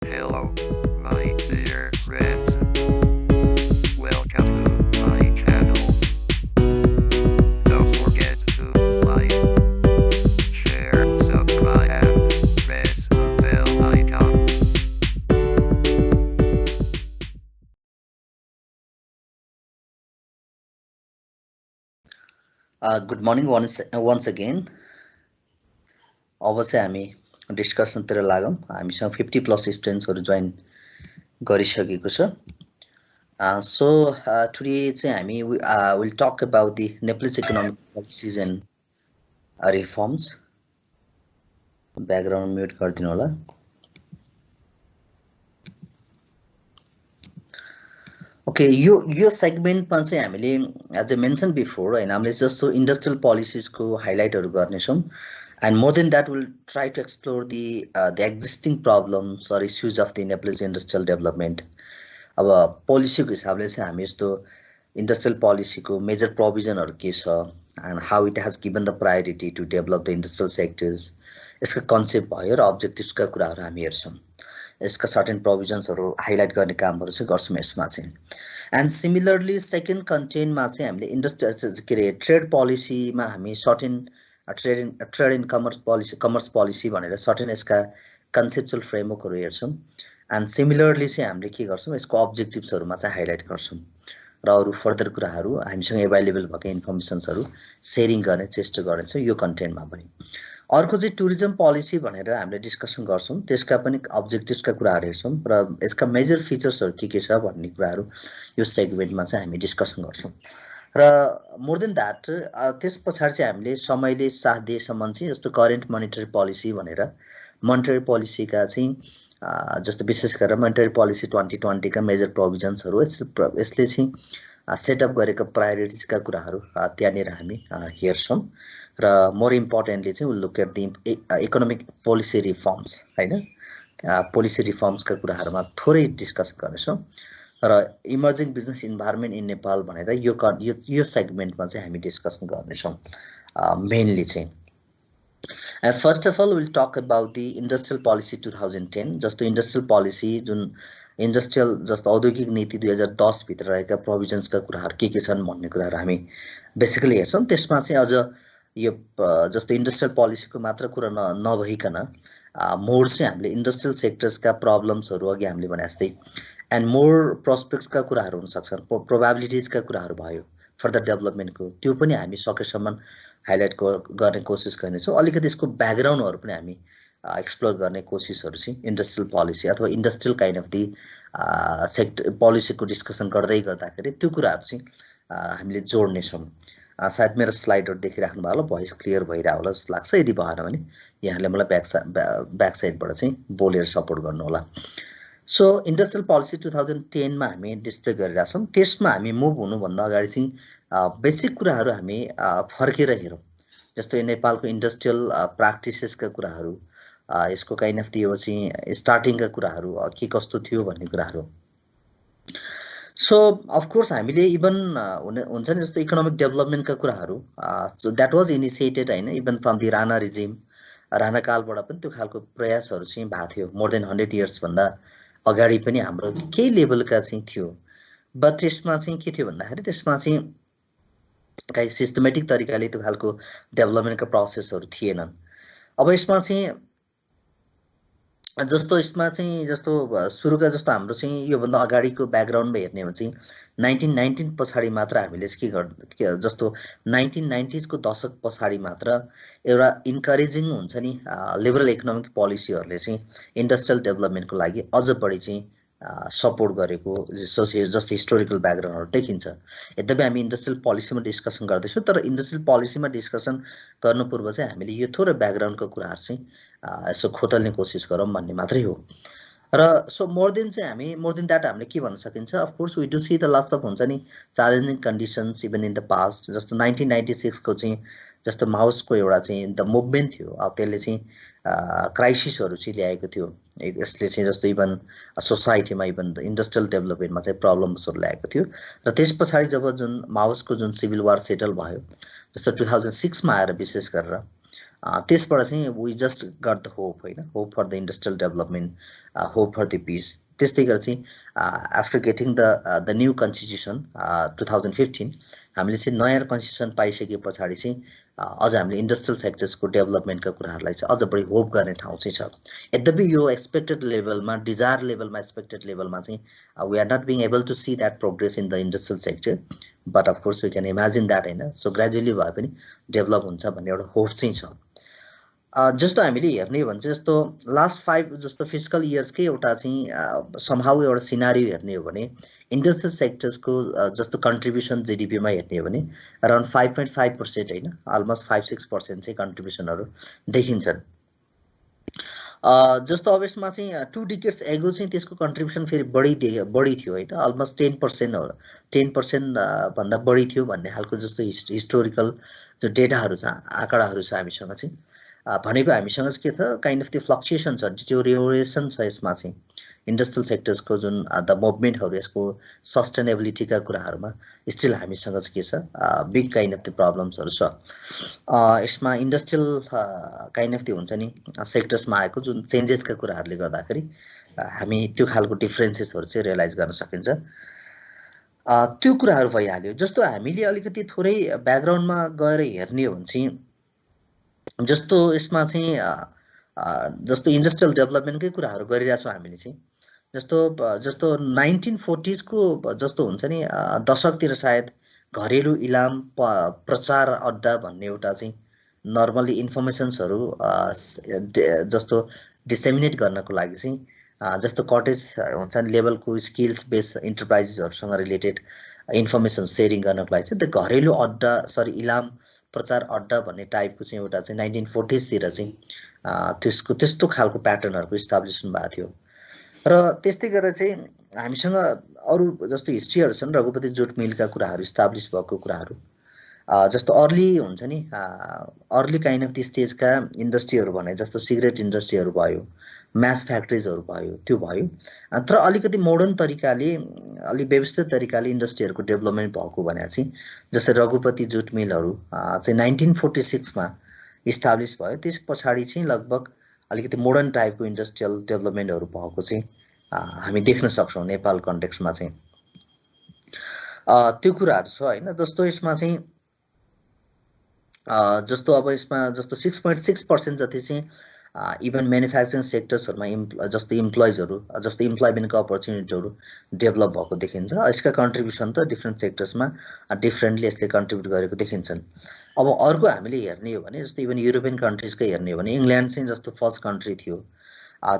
Hello, my dear friends. Welcome to my channel. Don't forget to like, share, subscribe, and press the bell icon. Good morning once again. अब चाहिँ हामी डिस्कसनतिर लागौँ. हामीसँग 50+ स्टुडेन्ट्सहरू join गरिसकेको छ. So today चाहिँ हामी will talk about the Nepalese economic policies and reforms. Background mute गरिदिनु होला. Okay, यो सेगमेन्टमा चाहिँ हामीले as I mentioned before हैन हामीले जस्तो इन्डस्ट्रियल पोलिसीजको हाइलाइटहरू गर्नेछौँ. And more than that, we'll try to explore the existing problems or issues of the Nepalese industrial development. अब पोलिसीको हिसाबले चाहिँ हामी यस्तो इन्डस्ट्रियल पोलिसीको मेजर प्रोभिजनहरू के छ and how it has given the priority to develop the industrial sectors. यसको concept भयो र अब्जेक्टिभ्सका कुराहरू हामी हेर्छौँ. यसका सर्टेन प्रोभिजन्सहरू हाइलाइट गर्ने कामहरू चाहिँ गर्छौँ यसमा चाहिँ. एन्ड सिमिलरली सेकेन्ड कन्टेन्टमा चाहिँ हामीले इन्डस्ट्री के अरे ट्रेड पोलिसीमा हामी certain trade in commerce policy भनेर सर्टेन यसका कन्सेप्चुअल फ्रेमवर्कहरू हेर्छौँ. एन्ड सिमिलरली चाहिँ हामीले के गर्छौँ यसको अब्जेक्टिभ्सहरूमा चाहिँ हाइलाइट गर्छौँ र अरू फर्दर कुराहरू हामीसँग एभाइलेबल भएका इन्फर्मेसन्सहरू सेयरिङ गर्ने चेष्टा गर्नेछौँ यो कन्टेन्टमा पनि. अर्को चाहिँ टुरिज्म पोलिसी भनेर हामीले डिस्कसन गर्छौँ. त्यसका पनि अब्जेक्टिभ्सका कुराहरू हेर्छौँ र यसका मेजर फिचर्सहरू के छ भन्ने कुराहरू यो सेगमेन्टमा चाहिँ हामी डिस्कसन गर्छौँ. र मोर देन द्याट त्यस पछाडि चाहिँ हामीले समयले साथ दिएसम्म चाहिँ जस्तो करेन्ट मोनिटरी पोलिसी भनेर मोनिटरी पोलिसीका चाहिँ जस्तो विशेष गरेर मोनिटरी पोलिसी 2020 का मेजर प्रोभिजन्सहरू यसले चाहिँ सेटअप गरेका प्रायोरिटिजका कुराहरू त्यहाँनिर हामी हेर्छौँ. र मोर इम्पोर्टेन्टली चाहिँ will look at the economic policy reforms हैन पोलिसी रिफर्म्सका कुराहरूमा थोरै डिस्कस गर्नेछौँ. र emerging business environment in Nepal भनेर यो सेगमेन्टमा चाहिँ हामी डिस्कसन गर्नेछौँ मेनली चाहिँ. First of all will talk about the industrial policy 2010. जस्तो इन्डस्ट्रियल पोलिसी जुन इन्डस्ट्रियल जस्तो औद्योगिक नीति 2010 भित्र रहेका प्रोभिजन्सका कुराहरू के छन् भन्ने कुराहरू हामी बेसिकली हेर्छौँ. त्यसमा चाहिँ अझ यो जस्तो इन्डस्ट्रियल पोलिसीको मात्र कुरा नभइकन मोर चाहिँ हामीले इन्डस्ट्रियल सेक्टर्सका प्रब्लम्सहरू अघि हामीले भने जस्तै एन्ड मोर प्रोस्पेक्ट्सका कुराहरू हुन सक्छन्, प्रोबेबिलिटिजका कुराहरू भयो फर्दर डेभलपमेन्टको, त्यो पनि हामी सकेसम्म हाइलाइट गर्ने कोसिस गर्नेछौँ. अलिकति यसको ब्याकग्राउन्डहरू पनि हामी एक्सप्लोर गर्ने कोसिसहरू चाहिँ इन्डस्ट्रियल पोलिसी अथवा industrial kind of the sector पोलिसीको डिस्कसन गर्दाखेरि त्यो कुराहरू चाहिँ हामीले जोड्नेछौँ. सायद मेरो स्लाइडहरू देखिराख्नु भयो होला, भोइस क्लियर भइरहेको होला जस्तो लाग्छ. यदि भएन भने यहाँले मलाई ब्याक साइडबाट चाहिँ बोलेर सपोर्ट गर्नु होला. सो इन्डस्ट्रियल पोलिसी 2010 मा हामी डिस्प्ले गरिरहेको छौँ. त्यसमा हामी मुभ हुनुभन्दा अगाडि चाहिँ बेसिक कुराहरू हामी फर्केर हेरौँ. जस्तो नेपालको इन्डस्ट्रियल प्र्याक्टिसेसका कुराहरू, यसको काइन्ड अफ यो चाहिँ स्टार्टिङका कुराहरू के कस्तो थियो भन्ने कुराहरू. सो अफकोर्स हामीले इभन हुन्छ नि जस्तो इकोनोमिक डेभलपमेन्टका कुराहरू द्याट वाज इनिसिएटेड होइन even from the Rana regime, Rana कालबाट पनि त्यो खालको प्रयासहरू चाहिँ भएको थियो. मोर देन 100 इयर्सभन्दा अगाडि पनि हाम्रो केही लेभलका चाहिँ थियो. बट यसमा चाहिँ के थियो भन्दाखेरि त्यसमा चाहिँ काही सिस्टमेटिक तरिकाले त्यो खालको डेभलपमेन्टका प्रोसेसहरू थिएनन्. अब यसमा चाहिँ जस्तो सुरुका जस्तो हाम्रो चाहिँ योभन्दा अगाडिको ब्याकग्राउन्डमा हेर्ने हो चाहिँ 1919 पछाडि मात्र हामीले के जस्तो 1990s को दशक पछाडि मात्र एउटा इन्करेजिङ हुन्छ नि लिबरल इकोनोमिक पोलिसीहरूले चाहिँ इन्डस्ट्रियल डेभलपमेन्टको लागि अझ बढी चाहिँ सपोर्ट गरेको जस्तो हिस्टोरिकल ब्याकग्राउन्डहरू देखिन्छ. यद्यपि हामी इन्डस्ट्रियल पोलिसीमा डिस्कसन गर्दैछौँ, तर इन्डस्ट्रियल पोलिसीमा डिस्कसन गर्नु पूर्व चाहिँ हामीले यो थोरै ब्याकग्राउन्डको कुराहरू चाहिँ यसो खोतल्ने कोसिस गरौँ भन्ने मात्रै हो. र सो मोर देन द्याट हामीले के भन्न सकिन्छ, of course we do see the lots of हुन्छ नि challenging conditions even in the past. जस्तो 1996 को चाहिँ जस्तो माओसको एउटा चाहिँ द मुभमेन्ट थियो, त्यसले चाहिँ क्राइसिसहरू चाहिँ ल्याएको थियो. यसले चाहिँ जस्तो इभन सोसाइटीमा इभन इन्डस्ट्रियल डेभलपमेन्टमा चाहिँ प्रब्लम्सहरू ल्याएको थियो. र त्यस पछाडि जब जुन माओसको जुन सिभिल वार सेटल भयो जस्तो 2006 मा आएर विशेष गरेर त्यसबाट चाहिँ we just got the hope होइन, hope for the industrial development, hope for the peace. त्यस्तै गरेर चाहिँ after getting the new constitution 2015 हामीले चाहिँ नयाँ कन्स्टिट्युसन पाइसके पछाडि चाहिँ अझ हामीले इन्डस्ट्रियल सेक्टर्सको डेभलपमेन्टका कुराहरूलाई चाहिँ अझ बढी होप गर्ने ठाउँ चाहिँ छ। यद्यपि यो एक्सपेक्टेड लेभलमा, डिजायर लेभलमा, एक्सपेक्टेड लेभलमा चाहिँ we are not being able to see that progress in the industrial sector, but of course we can imagine that होइन। सो ग्रेजुअली भए पनि डेभलप हुन्छ भन्ने एउटा होप चाहिँ छ। जस्तो हामीले हेर्ने हो भने चाहिँ जस्तो लास्ट 5 जस्तो फिस्कल इयर्सकै एउटा चाहिँ समहाउ एउटा सिनारियो हेर्ने हो भने इन्डस्ट्रियल सेक्टर्सको जस्तो कन्ट्रिब्युसन जिडिपीमा हेर्ने हो भने अराउन्ड 5.5% होइन, अलमोस्ट 5-6% चाहिँ कन्ट्रिब्युसनहरू देखिन्छन्। जस्तो अब यसमा चाहिँ 2 डिकेड्स एगो चाहिँ त्यसको कन्ट्रिब्युसन फेरि बढी थियो होइन, अलमोस्ट 10% हो, 10% भन्दा बढी थियो भन्ने खालको जस्तो हिस्टोरिकल जो डेटाहरू छ, आँकडाहरू छ हामीसँग चाहिँ। भनेको हामीसँग चाहिँ के छ, काइन्ड अफ त्यो फ्लक्चुएसन छ, डिटोरियोरेसन छ यसमा चाहिँ इन्डस्ट्रियल सेक्टर्सको जुन द मुभमेन्टहरू, यसको सस्टेनेबिलिटीका कुराहरूमा स्टिल हामीसँग चाहिँ के छ, बिग काइन्ड अफ त्यो प्रब्लम्सहरू छ। यसमा इन्डस्ट्रियल काइन्ड अफ त्यो हुन्छ नि सेक्टर्समा आएको जुन चेन्जेसका कुराहरूले गर्दाखेरि हामी त्यो खालको डिफ्रेन्सेसहरू चाहिँ रियलाइज गर्न सकिन्छ। त्यो कुराहरू भइहाल्यो। जस्तो हामीले अलिकति थोरै ब्याकग्राउन्डमा गएर हेर्ने हो भने चाहिँ जस्तो यसमा चाहिँ जस्तो इन्डस्ट्रियल डेभलपमेन्टकै कुराहरू गरिरहेको छौँ हामीले चाहिँ। जस्तो 1940s को जस्तो हुन्छ नि दशकतिर सायद घरेलु इलाम प्रचार अड्डा भन्ने एउटा चाहिँ नर्मली इन्फर्मेसन्सहरू जस्तो डिसेमिनेट गर्नको लागि चाहिँ जस्तो कटेज हुन्छ नि लेभलको स्किल्स बेस्ड इन्टरप्राइजेसहरूसँग रिलेटेड इन्फर्मेसन सेयरिङ गर्नको लागि चाहिँ त्यो घरेलु अड्डा इलाम प्रचार अड्डा भन्ने टाइपको चाहिँ एउटा चाहिँ 1940s तिर चाहिँ त्यस्तो खालको प्याटर्नहरूको इस्टाब्लिसन भएको थियो। र त्यस्तै गरेर चाहिँ हामीसँग अरू जस्तो हिस्ट्रीहरू छन्, रघुपति जुट मिलका कुराहरू इस्टाब्लिस भएको कुराहरू, जस्तो अर्ली हुन्छ नि अर्ली काइन्ड अफ द स्टेजका इन्डस्ट्रीहरू भने जस्तो सिगरेट इन्डस्ट्रीहरू भयो, म्यास फ्याक्ट्रिजहरू भयो, त्यो भयो। तर अलिकति मोडर्न तरिकाले, अलि व्यवस्थित तरिकाले इन्डस्ट्रीहरूको डेभलपमेन्ट भएको भने चाहिँ जस्तै रघुपति जुट मिलहरू चाहिँ 1946 मा इस्टाब्लिस भयो। त्यस पछाडि चाहिँ लगभग अलिकति मोडर्न टाइपको इन्डस्ट्रियल डेभलपमेन्टहरू भएको चाहिँ हामी देख्न सक्छौँ नेपाल कन्टेक्स्टमा चाहिँ। त्यो कुराहरू छ होइन। जस्तो यसमा चाहिँ जस्तो अब यसमा जस्तो 6.6% जति चाहिँ इभन म्यानुफ्याक्चरिङ सेक्टर्सहरूमा जस्तो इम्प्लोइजहरू, जस्तो इम्प्लोइमेन्टको अपर्च्युनिटीहरू डेभलप भएको देखिन्छ। यसका कन्ट्रिब्युसन त डिफ्रेन्ट सेक्टर्समा डिफ्रेन्टली यसले कन्ट्रिब्युट गरेको देखिन्छन्। अब अर्को हामीले हेर्ने हो भने जस्तो इभन युरोपियन कन्ट्रिजकै हेर्ने हो भने इङ्ल्यान्ड चाहिँ जस्तो फर्स्ट कन्ट्री थियो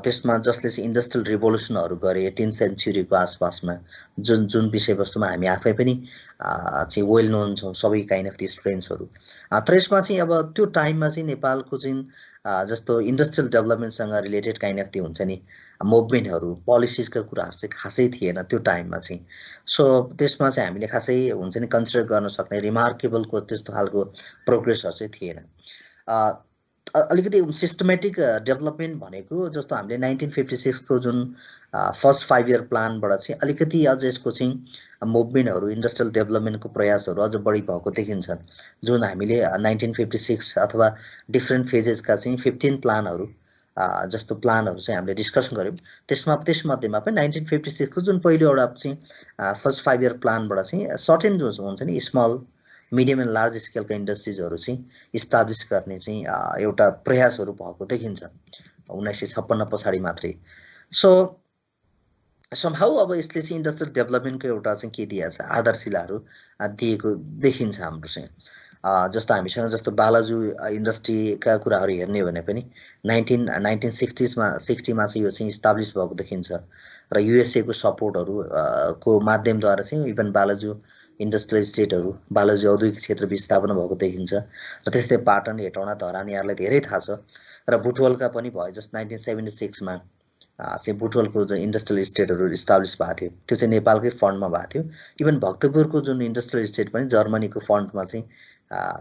त्यसमा जसले चाहिँ इन्डस्ट्रियल रिभोल्युसनहरू गरे 18th सेन्चुरीको आसपासमा, जुन विषयवस्तुमा हामी आफै पनि चाहिँ वेल नोन छौँ सबै काइन्ड अफ दिस फ्रेन्ड्सहरू। तर यसमा चाहिँ अब त्यो टाइममा चाहिँ नेपालको चाहिँ जस्तो इन्डस्ट्रियल डेभलपमेन्टसँग रिलेटेड काइन्ड अफ त्यो हुन्छ नि मुभमेन्टहरू, पोलिसिजका कुराहरू चाहिँ खासै थिएन त्यो टाइममा चाहिँ। सो त्यसमा चाहिँ हामीले खासै हुन्छ नि कन्सिडर गर्न सक्ने रिमार्केबलको त्यस्तो खालको प्रोग्रेसहरू चाहिँ थिएन। अलिकति सिस्टमेटिक डेभलपमेन्ट भनेको जस्तो हामीले 1956 को जुन फर्स्ट 5 इयर प्लानबाट चाहिँ अलिकति अझ यसको चाहिँ मुभमेन्टहरू, इन्डस्ट्रियल डेभलपमेन्टको प्रयासहरू अझ बढी भएको देखिन्छन्। जुन हामीले 1956 अथवा डिफ्रेन्ट फेजेसका चाहिँ 15 प्लानहरू जस्तो प्लानहरू चाहिँ हामीले डिस्कस गऱ्यौँ। त्यसमध्येमा पनि 1956 को जुन पहिलो एउटा चाहिँ फर्स्ट 5 इयर प्लानबाट चाहिँ सर्टेन जो हुन्छ नि स्मल मिडियम एन्ड लार्ज स्केलका इन्डस्ट्रिजहरू चाहिँ इस्टाब्लिस गर्ने चाहिँ एउटा प्रयासहरू भएको देखिन्छ 1956 पछाडि मात्रै। सो समहाउ अब यसले चाहिँ इन्डस्ट्रियल डेभलपमेन्टको एउटा चाहिँ के दिएको छ, आधारशिलाहरू दिएको देखिन्छ हाम्रो चाहिँ। जस्तो हामीसँग जस्तो बालाजु इन्डस्ट्रीका कुराहरू हेर्ने हो भने पनि 1960s मा चाहिँ यो चाहिँ इस्टाब्लिस भएको देखिन्छ र युएसए को सपोर्टहरू को माध्यमद्वारा चाहिँ इभन बालाजु इन्डस्ट्रियल स्टेटहरू, बालाजु औद्योगिक क्षेत्र विस्थापन भएको देखिन्छ। र त्यस्तै पाटन, हेटौँडा, धरान यहाँलाई धेरै थाहा छ। र बुटवलका पनि भयो जस्तो 1976 मा चाहिँ बुटवलको जुन इन्डस्ट्रियल स्टेटहरू इस्टाब्लिस भएको थियो त्यो चाहिँ नेपालकै फन्डमा भएको थियो। इभन भक्तपुरको जुन इन्डस्ट्रियल स्टेट पनि जर्मनीको फन्डमा चाहिँ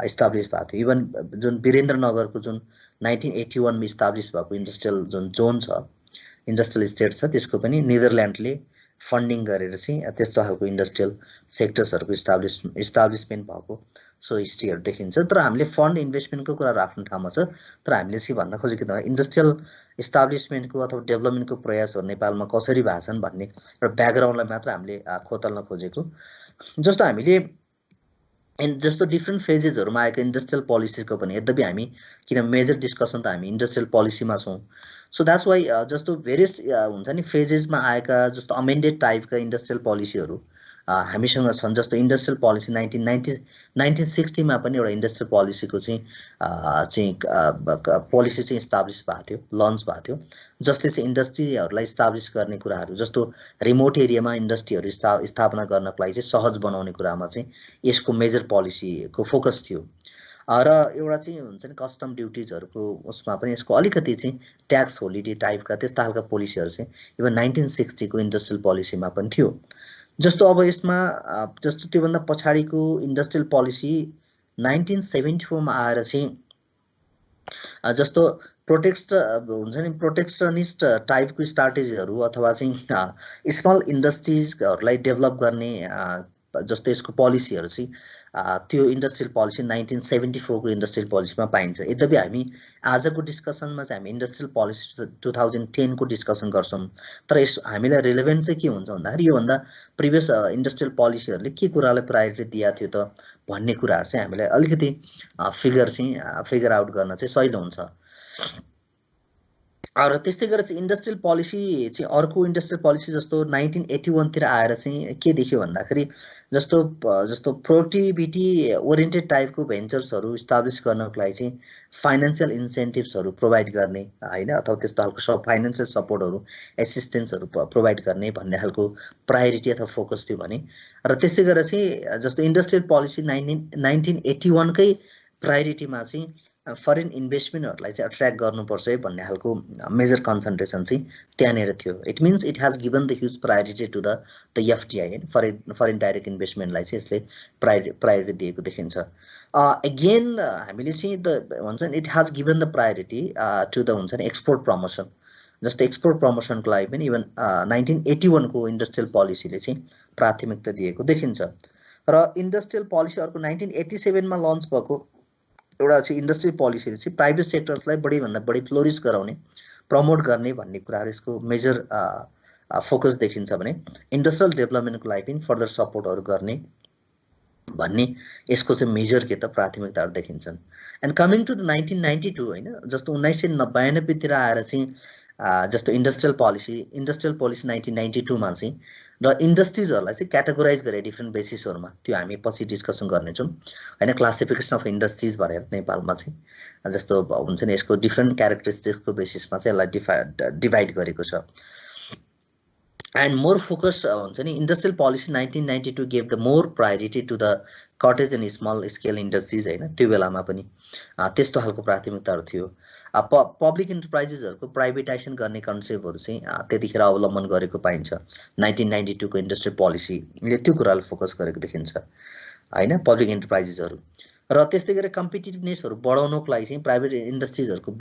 इस्टाब्लिस भएको थियो। इभन जुन वीरेन्द्रनगरको जुन 1981 मा इस्टाब्लिस भएको इन्डस्ट्रियल जुन जोन छ, इन्डस्ट्रियल स्टेट छ, त्यसको पनि नेदरल्यान्डले फन्डिङ गरेर चाहिँ त्यस्तो खालको इन्डस्ट्रियल सेक्टर्सहरूको इस्टाब्लिसमेन्ट भएको सो हिस्ट्रीहरू देखिन्छ। तर हामीले फन्ड इन्भेस्टमेन्टको कुराहरू आफ्नो ठाउँमा छ, तर हामीले चाहिँ भन्न खोजेको त इन्डस्ट्रियल इस्टाब्लिसमेन्टको अथवा डेभलपमेन्टको प्रयासहरू नेपालमा कसरी भएछन् भन्ने एउटा ब्याकग्राउन्डलाई मात्र हामीले खोतल्न खोजेको। जस्तो हामीले जस्तो डिफ्रेन्ट फेजेसहरूमा आएको इन्डस्ट्रियल पोलिसीको पनि, यद्यपि हामी किन मेजर डिस्कसन त हामी इन्डस्ट्रियल पोलिसीमा छौँ, सो द्याट्स वाइ जस्तो भेरियस हुन्छ नि फेजेसमा आएका जस्तो अमेन्डेड टाइपका इन्डस्ट्रियल पोलिसीहरू हामीसँग छन्। जस्तो इन्डस्ट्रियल पोलिसी 1960मा पनि एउटा इन्डस्ट्रियल पोलिसीको चाहिँ पोलिसी चाहिँ इस्टाब्लिस भएको थियो, लन्च भएको थियो, जसले चाहिँ इन्डस्ट्रीहरूलाई इस्टाब्लिस गर्ने कुराहरू, जस्तो रिमोट एरियामा इन्डस्ट्रीहरू स्थापना गर्नको लागि चाहिँ सहज बनाउने कुरामा चाहिँ यसको मेजर पोलिसीको फोकस थियो। र एउटा चाहिँ हुन्छ नि कस्टम ड्युटिजहरूको उसमा पनि यसको अलिकति चाहिँ ट्याक्स होलिडे टाइपका त्यस्ता खालका पोलिसीहरू चाहिँ इभन 1960को इन्डस्ट्रियल पोलिसीमा पनि थियो। जस्तो अब यसमा जस्तो त्योभन्दा पछाडिको इन्डस्ट्रियल पोलिसी 1974मा आएर चाहिँ जस्तो हुन्छ नि प्रोटेक्सनिस्ट टाइपको स्ट्राटेजीहरू अथवा चाहिँ स्मल इन्डस्ट्रिजहरूलाई डेभलप गर्ने जस्तो यसको पोलिसीहरू चाहिँ त्यो इन्डस्ट्रियल पोलिसी 1974को इन्डस्ट्रियल पोलिसीमा पाइन्छ। यद्यपि हामी आजको डिस्कसनमा चाहिँ हामी इन्डस्ट्रियल पोलिसी 2010को डिस्कसन गर्छौँ, तर यस हामीलाई रिलेभेन्ट चाहिँ के हुन्छ भन्दाखेरि योभन्दा प्रिभियस इन्डस्ट्रियल पोलिसीहरूले के कुरालाई प्रायोरिटी दिएको थियो त भन्ने कुराहरू चाहिँ हामीलाई अलिकति फिगर आउट गर्न चाहिँ सजिलो हुन्छ। र त्यस्तै गरेर चाहिँ इन्डस्ट्रियल पोलिसी चाहिँ अर्को इन्डस्ट्रियल पोलिसी जस्तो 1981 तिर आएर चाहिँ के देख्यो भन्दाखेरि जस्तो प्रोडक्टिभिटी ओरिएन्टेड टाइपको भेन्चर्सहरू इस्टाब्लिस गर्नको लागि चाहिँ फाइनेन्सियल इन्सेन्टिभ्सहरू प्रोभाइड गर्ने होइन, अथवा त्यस्तो खालको फाइनेन्सियल सपोर्टहरू एसिस्टेन्सहरू प्रोभाइड गर्ने भन्ने खालको प्रायोरिटी अथवा फोकस थियो भने, र त्यस्तै गरेर चाहिँ जस्तो इन्डस्ट्रियल पोलिसी 1981कै प्रायोरिटीमा चाहिँ फरेन इन्भेस्टमेन्टहरूलाई चाहिँ अट्र्याक्ट गर्नुपर्छ है भन्ने खालको मेजर कन्सन्ट्रेसन चाहिँ त्यहाँनिर थियो। It means it has given the huge priority to the FDI, foreign direct इन्भेस्टमेन्टलाई चाहिँ यसले प्रायोरिटी दिएको देखिन्छ। अगेन हामीले चाहिँ हुन्छ नि it has given the priority to the हुन्छ नि एक्सपोर्ट प्रमोसन। जस्तो एक्सपोर्ट प्रमोसनको लागि पनि इभन 1981को इन्डस्ट्रियल पोलिसीले चाहिँ प्राथमिकता दिएको देखिन्छ। र इन्डस्ट्रियल पोलिसी अर्को 1987मा लन्च भएको एउटा चाहिँ इन्डस्ट्रियल पोलिसीले चाहिँ प्राइभेट सेक्टर्सलाई बढीभन्दा बढी फ्लोरिस गराउने, प्रमोट गर्ने भन्ने कुराहरू यसको मेजर फोकस देखिन्छ भने इन्डस्ट्रियल डेभलपमेन्टको लागि पनि फर्दर सपोर्टहरू गर्ने भन्ने यसको चाहिँ मेजर के त प्राथमिकताहरू देखिन्छन्। एन्ड कमिङ टु द 1992 होइन, जस्तो 1992 तिर आएर चाहिँ जस्तो इन्डस्ट्रियल पोलिसी 1992 मा चाहिँ र इन्डस्ट्रिजहरूलाई चाहिँ क्याटेगोराइज गरे डिफ्रेन्ट बेसिसहरूमा, त्यो हामी पछि डिस्कसन गर्नेछौँ होइन, क्लासिफिकेसन अफ इन्डस्ट्रिज भनेर नेपालमा चाहिँ जस्तो हुन्छ नि यसको डिफ्रेन्ट क्यारेक्टरिस्टिक्सको बेसिसमा चाहिँ यसलाई डिभाइड गरेको छ। एन्ड मोर फोकस हुन्छ नि industrial policy 1992 gave the more priority to the cottage and small scale industries होइन, त्यो बेलामा पनि त्यस्तो खालको प्राथमिकताहरू थियो। पब्लिक इन्टरप्राइजेसहरूको प्राइभेटाइजेसन गर्ने कन्सेप्टहरू चाहिँ त्यतिखेर अवलम्बन गरेको पाइन्छ। 1992को इन्डस्ट्रियल पोलिसीले त्यो कुरालाई फोकस गरेको देखिन्छ होइन, पब्लिक इन्टरप्राइजेसहरू। र त्यस्तै गरेर कम्पिटिटिभनेसहरू बढाउनको लागि चाहिँ प्राइभेट इन्डस्ट्रिजहरूको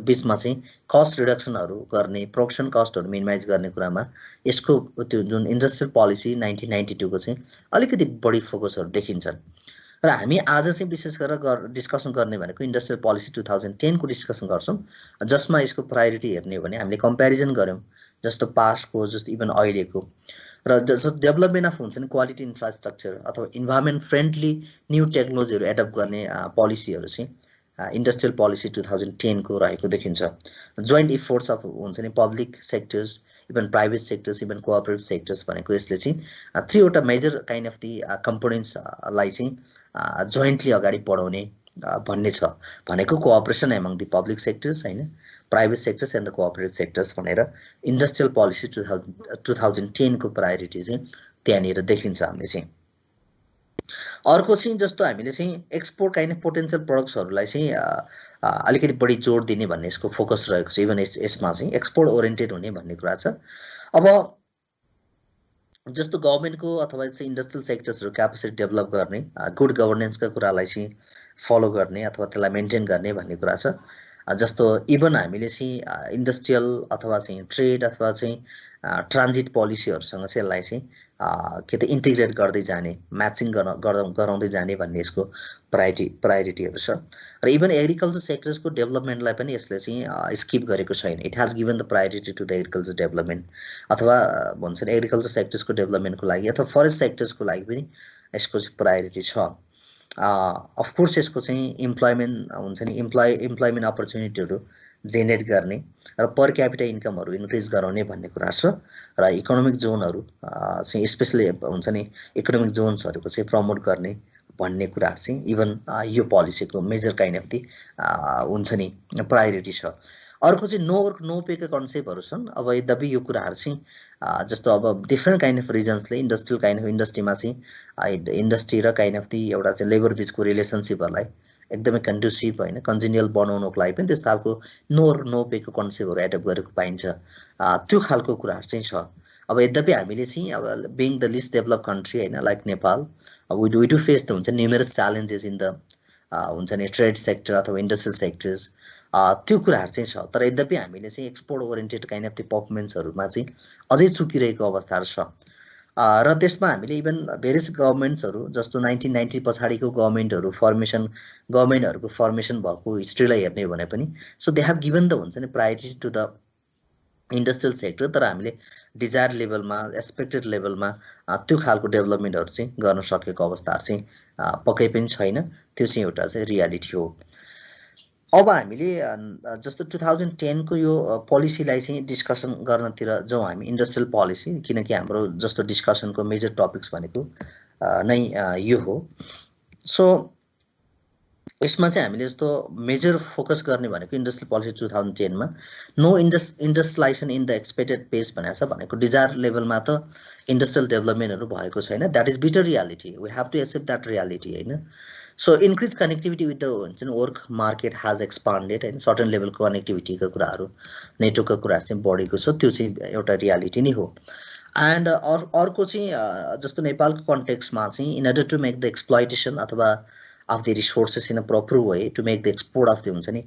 बिचमा चाहिँ कस्ट रिडक्सनहरू गर्ने, प्रोडक्सन कस्टहरू मिनिमाइज गर्ने कुरामा यसको त्यो जुन इन्डस्ट्रियल पोलिसी 1992को चाहिँ अलिकति बढी फोकसहरू देखिन्छन्। र हामी आज चाहिँ विशेष गरेर डिस्कसन गर्ने भनेको इन्डस्ट्रियल पोलिसी 2010को डिस्कसन गर्छौँ, जसमा यसको प्रायोरिटी हेर्ने हो भने हामीले कम्पेरिजन गऱ्यौँ जस्तो पास्टको जस्तो इभन अहिलेको, र जस्तो डेभलपमेन्ट अफ हुन्छ नि क्वालिटी इन्फ्रास्ट्रक्चर अथवा इन्भाइरोमेन्ट फ्रेन्डली न्यू टेक्नोलोजीहरू एडप्ट गर्ने पोलिसीहरू चाहिँ इन्डस्ट्रियल पोलिसी 2010को रहेको देखिन्छ। जोइन्ट इफोर्ट्स अफ हुन्छ नि public sectors even private sectors even cooperative sectors भनेको यसले चाहिँ 3वटा मेजर काइन्ड अफ दि कम्पोनेन्ट्सलाई चाहिँ जोइन्टली अगाडि बढाउने भन्ने छ भनेको cooperation among the public sectors होइन, private sectors and the cooperative sectors भनेर इन्डस्ट्रियल पोलिसी 2010को प्रायोरिटी चाहिँ त्यहाँनिर देखिन्छ हामीले चाहिँ। अर्को चाहिँ जस्तो हामीले चाहिँ एक्सपोर्ट काइन्ड अफ पोटेन्सियल प्रडक्ट्सहरूलाई चाहिँ अलिकति बढी जोड दिने भन्ने यसको फोकस रहेको छ। इभन यसमा चाहिँ एक्सपोर्ट ओरिएन्टेड हुने भन्ने कुरा छ। अब जस्तो गभर्मेन्टको अथवा चाहिँ इन्डस्ट्रियल सेक्टर्सहरू क्यापेसिटी डेभलप गर्ने, गुड गभर्नेन्सका कुरालाई चाहिँ फलो गर्ने अथवा त्यसलाई मेन्टेन गर्ने भन्ने कुरा छ। जस्तो इभन हामीले चाहिँ इन्डस्ट्रियल अथवा चाहिँ ट्रेड अथवा चाहिँ ट्रान्जिट पोलिसीहरूसँग चाहिँ यसलाई चाहिँ के त इन्टिग्रेट गर्दै जाने म्याचिङ गराउँदै जाने भन्ने यसको प्रायोरिटीहरू छ र इभन एग्रिकल्चर सेक्टर्सको डेभलपमेन्टलाई पनि यसले चाहिँ स्किप गरेको छैन it has given the priority to the agriculture development अथवा भन्छ नि एग्रिकल्चर सेक्टर्सको डेभलपमेन्टको लागि अथवा फरेस्ट सेक्टर्सको लागि पनि यसको चाहिँ प्रायोरिटी छ अफकोर्स यसको चाहिँ इम्प्लोइमेन्ट हुन्छ नि इम्प्लोइमेन्ट अपर्च्युनिटीहरू जेनेरेट गर्ने र पर क्यापिटा इन्कमहरू इन्क्रिज गराउने भन्ने कुरा छ र इकोनोमिक जोनहरू चाहिँ स्पेसली हुन्छ नि इकोनोमिक जोन्सहरूको चाहिँ प्रमोट गर्ने भन्ने कुरा चाहिँ इभन यो पोलिसीको मेजर काइन्ड अफ दि हुन्छ नि प्रायोरिटी छ अर्को चाहिँ नो वर्क नो पेका कन्सेप्टहरू छन् अब यद्यपि यो कुराहरू चाहिँ जस्तो अब डिफ्रेन्ट काइन्ड अफ रिजन्सले इन्डस्ट्रियल काइन्ड अफ इन्डस्ट्रीमा चाहिँ इन्डस्ट्री र काइन्ड अफ दि एउटा चाहिँ लेबर बिचको रिलेसनसिपहरूलाई एकदमै कन्ड्युसिभ होइन कन्जिनियल बनाउनको लागि पनि त्यस्तो खालको नो पेको कन्सेप्टहरू एडप्ट गरेको पाइन्छ त्यो खालको कुराहरू चाहिँ छ अब यद्यपि हामीले चाहिँ अब being the least develop country होइन लाइक नेपाल अब वी डु फेस द हुन्छ न्युमेरस च्यालेन्जेस इन द हुन्छ नि ट्रेड सेक्टर अथवा इन्डस्ट्रियल सेक्टर्स त्यो कुराहरू चाहिँ छ तर यद्यपि हामीले चाहिँ export oriented kind of the पर्फर्मेन्सहरूमा चाहिँ अझै चुकिरहेको अवस्थाहरू छ र त्यसमा हामीले इभन भेरियस गभर्मेन्ट्सहरू जस्तो 1990 पछाडिको गभर्मेन्टहरूको फर्मेसन भएको हिस्ट्रीलाई हेर्ने हो भने पनि so they have given the हुन्छ नि priority to the industrial sector तर हामीले डिजायर लेभलमा एक्सपेक्टेड लेभलमा त्यो खालको डेभलपमेन्टहरू चाहिँ गर्न सकेको अवस्थाहरू चाहिँ पक्कै पनि छैन त्यो चाहिँ एउटा चाहिँ रियालिटी हो अब हामीले जस्तो 2010 को यो पोलिसीलाई चाहिँ डिस्कसन गर्नतिर जाउँ हामी इन्डस्ट्रियल पोलिसी किनकि हाम्रो जस्तो डिस्कसनको मेजर टपिक्स भनेको नै यो हो सो यसमा चाहिँ हामीले जस्तो मेजर फोकस गर्ने भनेको इन्डस्ट्रियल पोलिसी 2010 मा no industrialisation in the expected pace भनेको डिजायर लेभलमा त इन्डस्ट्रियल डेभलपमेन्टहरू भएको छैन that is bitter reality we have to accept that reality होइन so increase connectivity with the हुन्छ नि वर्क मार्केट हेज एक्सपान्डेड होइन सर्टन लेभलको कनेक्टिभिटीको कुराहरू नेटवर्कको कुराहरू चाहिँ बढेको छ त्यो चाहिँ एउटा रियालिटी नै हो एन्ड अर्को चाहिँ जस्तो नेपालको कन्टेक्स्टमा चाहिँ in order to make the exploitation अथवा of the resources in a proper way to make the export of the हुन्छ नि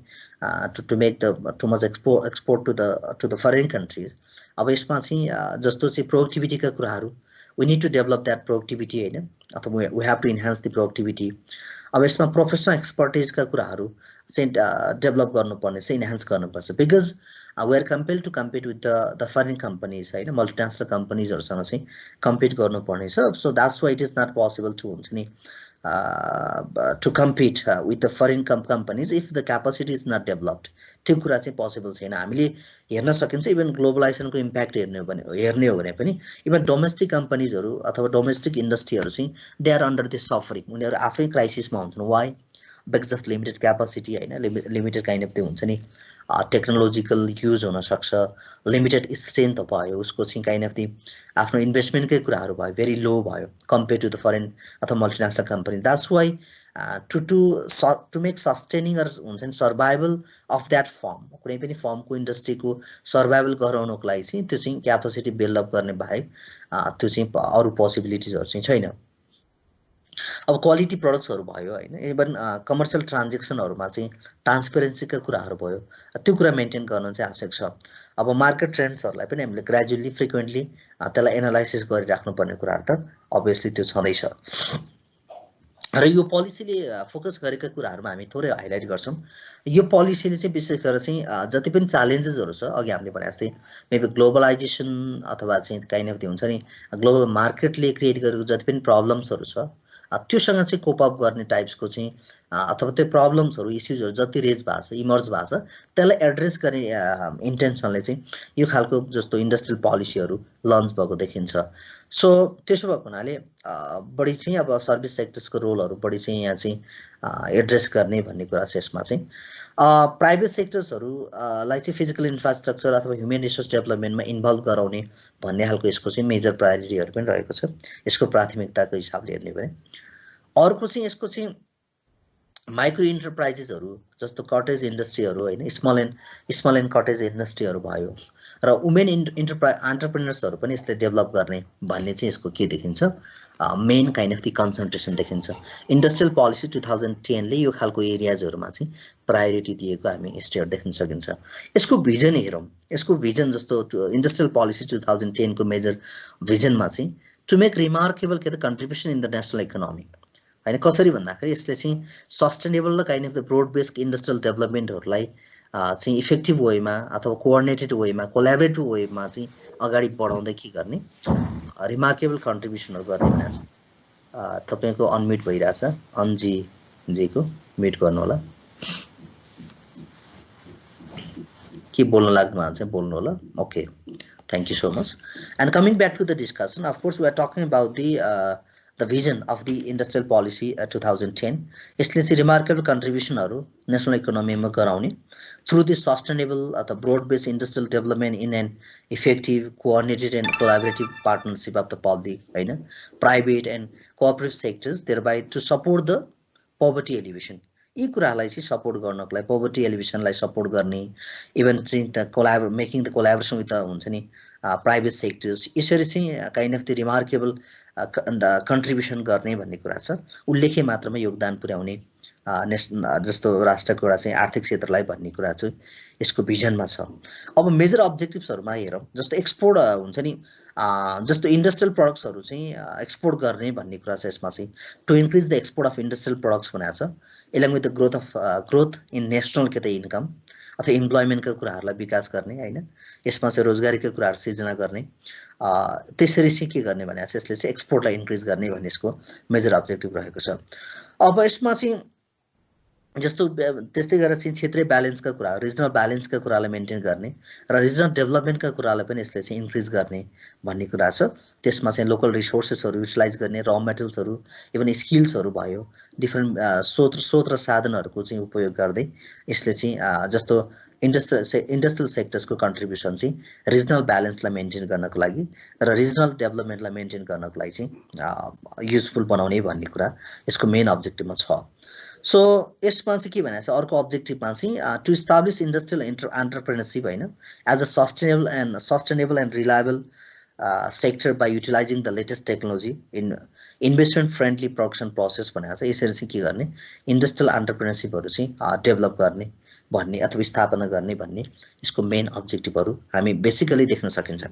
to make the too much export to the foreign countries अब यसमा चाहिँ जस्तो चाहिँ प्रोडक्टिभिटीका कुराहरू we need to develop that productivity होइन अथवा we have to enhance the productivity अब यसमा प्रोफेसनल एक्सपर्टिजका कुराहरू चाहिँ डेभलप गर्नुपर्ने चाहिँ इन्हान्स गर्नुपर्छ because we are compelled to compete with the foreign companies होइन मल्टिनेसनल कम्पनीजहरूसँग चाहिँ कम्पिट गर्नुपर्ने छ so that's why it is not possible to हुन्छ नि to compete with the foreign companies if the capacity is not developed त्यो कुरा चाहिँ पोसिबल छैन हामीले हेर्न सकिन्छ इभन ग्लोबलाइजेसनको इम्प्याक्ट हेर्ने हो भने पनि इभन डोमेस्टिक कम्पनीजहरू अथवा डोमेस्टिक इन्डस्ट्रीहरू चाहिँ they are under the suffering उनीहरू आफै क्राइसिसमा हुन्छन् why because of limited capacity होइन लिमिटेड काइन्ड अफ त्यो हुन्छ नि टेक्नोलोजिकल युज हुनसक्छ लिमिटेड स्ट्रेन्थ भयो उसको चाहिँ काइन्ड अफ दि आफ्नो इन्भेस्टमेन्टकै कुराहरू भयो भेरी लो भयो कम्पेयर टु द फरेन अथवा multinational company that's why to make sustaining हुन्छ नि सर्भाइभल अफ द्याट फर्म कुनै पनि फर्मको इन्डस्ट्रीको सर्भाइभल गराउनको लागि चाहिँ त्यो चाहिँ क्यापासिटी बिल्डअप गर्ने बाहेक त्यो चाहिँ अरू पोसिबिलिटिजहरू चाहिँ छैन अब क्वालिटी प्रडक्ट्सहरू भयो होइन इभन कमर्सियल ट्रान्जेक्सनहरूमा चाहिँ ट्रान्सपेरेन्सीका कुराहरू भयो त्यो कुरा मेन्टेन गर्न चाहिँ आवश्यक छ अब मार्केट ट्रेन्ड्सहरूलाई पनि हामीले ग्रेजुअली फ्रिक्वेन्टली त्यसलाई एनालाइसिस गरिराख्नुपर्ने कुराहरू त अभियसली त्यो छँदैछ र यो पोलिसीले फोकस गरेका कुराहरूमा हामी थोरै हाइलाइट गर्छौँ यो पोलिसीले चाहिँ विशेष गरेर चाहिँ जति पनि च्यालेन्जेसहरू छ अघि हामीले भने जस्तै मेबी ग्लोबलाइजेसन अथवा चाहिँ काइन्ड अफ हुन्छ नि ग्लोबल मार्केटले क्रिएट गरेको जति पनि प्रब्लम्सहरू छ त्योसँग चाहिँ कोप अप गर्ने टाइप्सको चाहिँ अथवा त्यो प्रब्लम्सहरू इस्युजहरू जति रेज भएको छ इमर्ज भएको छ त्यसलाई एड्रेस गर्ने इन्टेन्सनले चाहिँ यो खालको जस्तो इन्डस्ट्रियल पोलिसीहरू लन्च भएको देखिन्छ सो त्यसो भएको हुनाले बढी चाहिँ अब सर्भिस सेक्टर्सको रोलहरू बढी चाहिँ यहाँ चाहिँ एड्रेस गर्ने भन्ने कुरा छ यसमा चाहिँ प्राइभेट सेक्टर्सहरूलाई चाहिँ फिजिकल इन्फ्रास्ट्रक्चर अथवा ह्युमन रिसोर्स डेभलपमेन्टमा इन्भल्भ गराउने भन्ने खालको यसको चाहिँ मेजर प्रायोरिटीहरू पनि रहेको छ यसको प्राथमिकताको हिसाबले हेर्ने भने अर्को चाहिँ यसको चाहिँ माइक्रो इन्टरप्राइजेसहरू जस्तो कटेज इन्डस्ट्रीहरू होइन स्मल एन्ड कटेज इन्डस्ट्रीहरू भयो र वुमेन एन्टरप्रेन्योर्सहरु पनि यसले डेभलप गर्ने भन्ने चाहिँ यसको के देखिन्छ main kind of the concentration देखिन्छ इन्डस्ट्रियल पोलिसी 2010 ले यो खालको एरियाजहरुमा चाहिँ प्रायोरिटी दिएको हामी स्टेट देख्न सकिन्छ यसको भिजन हेरौं यसको भिजन जस्तो इन्डस्ट्रियल पोलिसी 2010 को मेजर भिजनमा चाहिँ टु मेक रिमार्केबल के the contribution in the national economy हैन कसरी भन्दाखेरि यसले चाहिँ सस्टेनेबल र kind of the broad based industrial डेभलपमेन्टहरुलाई चाहिँ इफेक्टिभ वेमा अथवा कोअर्डिनेटेड वेमा कोल्याबोरेटिभ वेमा चाहिँ अगाडि बढाउँदै के गर्ने रिमार्केबल कन्ट्रिब्युसनहरु गर्ने भनेको छ तपाईको अनम्युट भइराछ अनजी जीको म्युट गर्नु होला के बोल्न लाग्नु भएको छ बोल्नु होला okay thank you so much and coming back to the discussion of course we are talking about the vision of the industrial policy 2010 यसले चाहिँ रिमार्केबल कन्ट्रिब्युसनहरु नेशनल इकोनोमीमा गराउने through the sustainable the broad based industrial development in an effective coordinated and collaborative partnership of the public हैन private and cooperative sectors thereby to support the poverty alleviation यी कुरालाई चाहिँ support गर्नको लागि poverty एलिभेसनलाई support गर्ने even चाहिँ त making the कोल्याबोरेसन with हुन्छ नि प्राइभेट सेक्टर्स यसरी चाहिँ kind of the remarkable contribution गर्ने भन्ने कुरा छ उल्लेख्य मात्रामा योगदान पुर्याउने जस्तो राष्ट्रको एउटा चाहिँ आर्थिक क्षेत्रलाई भन्ने कुरा चाहिँ यसको भिजनमा छ अब मेजर अब्जेक्टिभ्सहरुमा हेरौं जस्तो एक्सपोर्ट हुन्छ नि जस्तो इन्डस्ट्रियल प्रोडक्ट्सहरु चाहिँ एक्सपोर्ट गर्ने भन्ने कुरा छ यसमा चाहिँ to increase the export of industrial products भनेको छ along with the growth in national के त इन्कम अथवा इम्प्लोयमेन्टको कुराहरुलाई विकास गर्ने हैन यसमा चाहिँ रोजगारीको कुराहरु सृजना गर्ने त्यसरी चाहिँ के गर्ने भने यसले चाहिँ एक्सपोर्टलाई इन्क्रिज गर्ने भन्ने यसको मेजर अब्जेक्टिभ रहेको छ अब यसमा चाहिँ जस्तो त्यस्तै गरेर चाहिँ क्षेत्रीय ब्यालेन्सका कुरा रिजनल ब्यालेन्सका कुरालाई मेन्टेन गर्ने र रिजनल डेभलपमेन्टका कुरालाई पनि यसले चाहिँ इन्क्रिज गर्ने भन्ने कुरा छ त्यसमा चाहिँ लोकल रिसोर्सेसहरु युटिलाइज गर्ने र मटेरियल्सहरु इभन स्किल्सहरु भयो डिफरेन्ट स्रोत र साधनहरुको चाहिँ उपयोग गर्दै यसले चाहिँ जस्तो इन्डस्ट्रियल सेक्टर्सको कन्ट्रिब्युसन चाहिँ रिजनल ब्यालेन्सलाई मेन्टेन गर्नको लागि र रिजनल डेभलपमेन्टलाई मेन्टेन गर्नको लागि चाहिँ युजफुल बनाउने भन्ने कुरा यसको मेन अब्जेक्टिभमा छ सो यसमा चाहिँ के भनेको छ अर्को अब्जेक्टिभमा चाहिँ टु इस्टाब्लिश इन्डस्ट्रियल एन्टरप्रेन्योरशिप हैन as a sustainable and reliable sector by utilizing the latest technology in investment friendly production process भनेको छ यसरी चाहिँ के गर्ने इन्डस्ट्रियल एन्टरप्रेन्योरशिपहरु चाहिँ डेभलप गर्ने भन्ने अथवा स्थापना गर्ने भन्ने यसको मेन अब्जेक्टिभहरु हामी बेसिकली देख्न सकिन्छ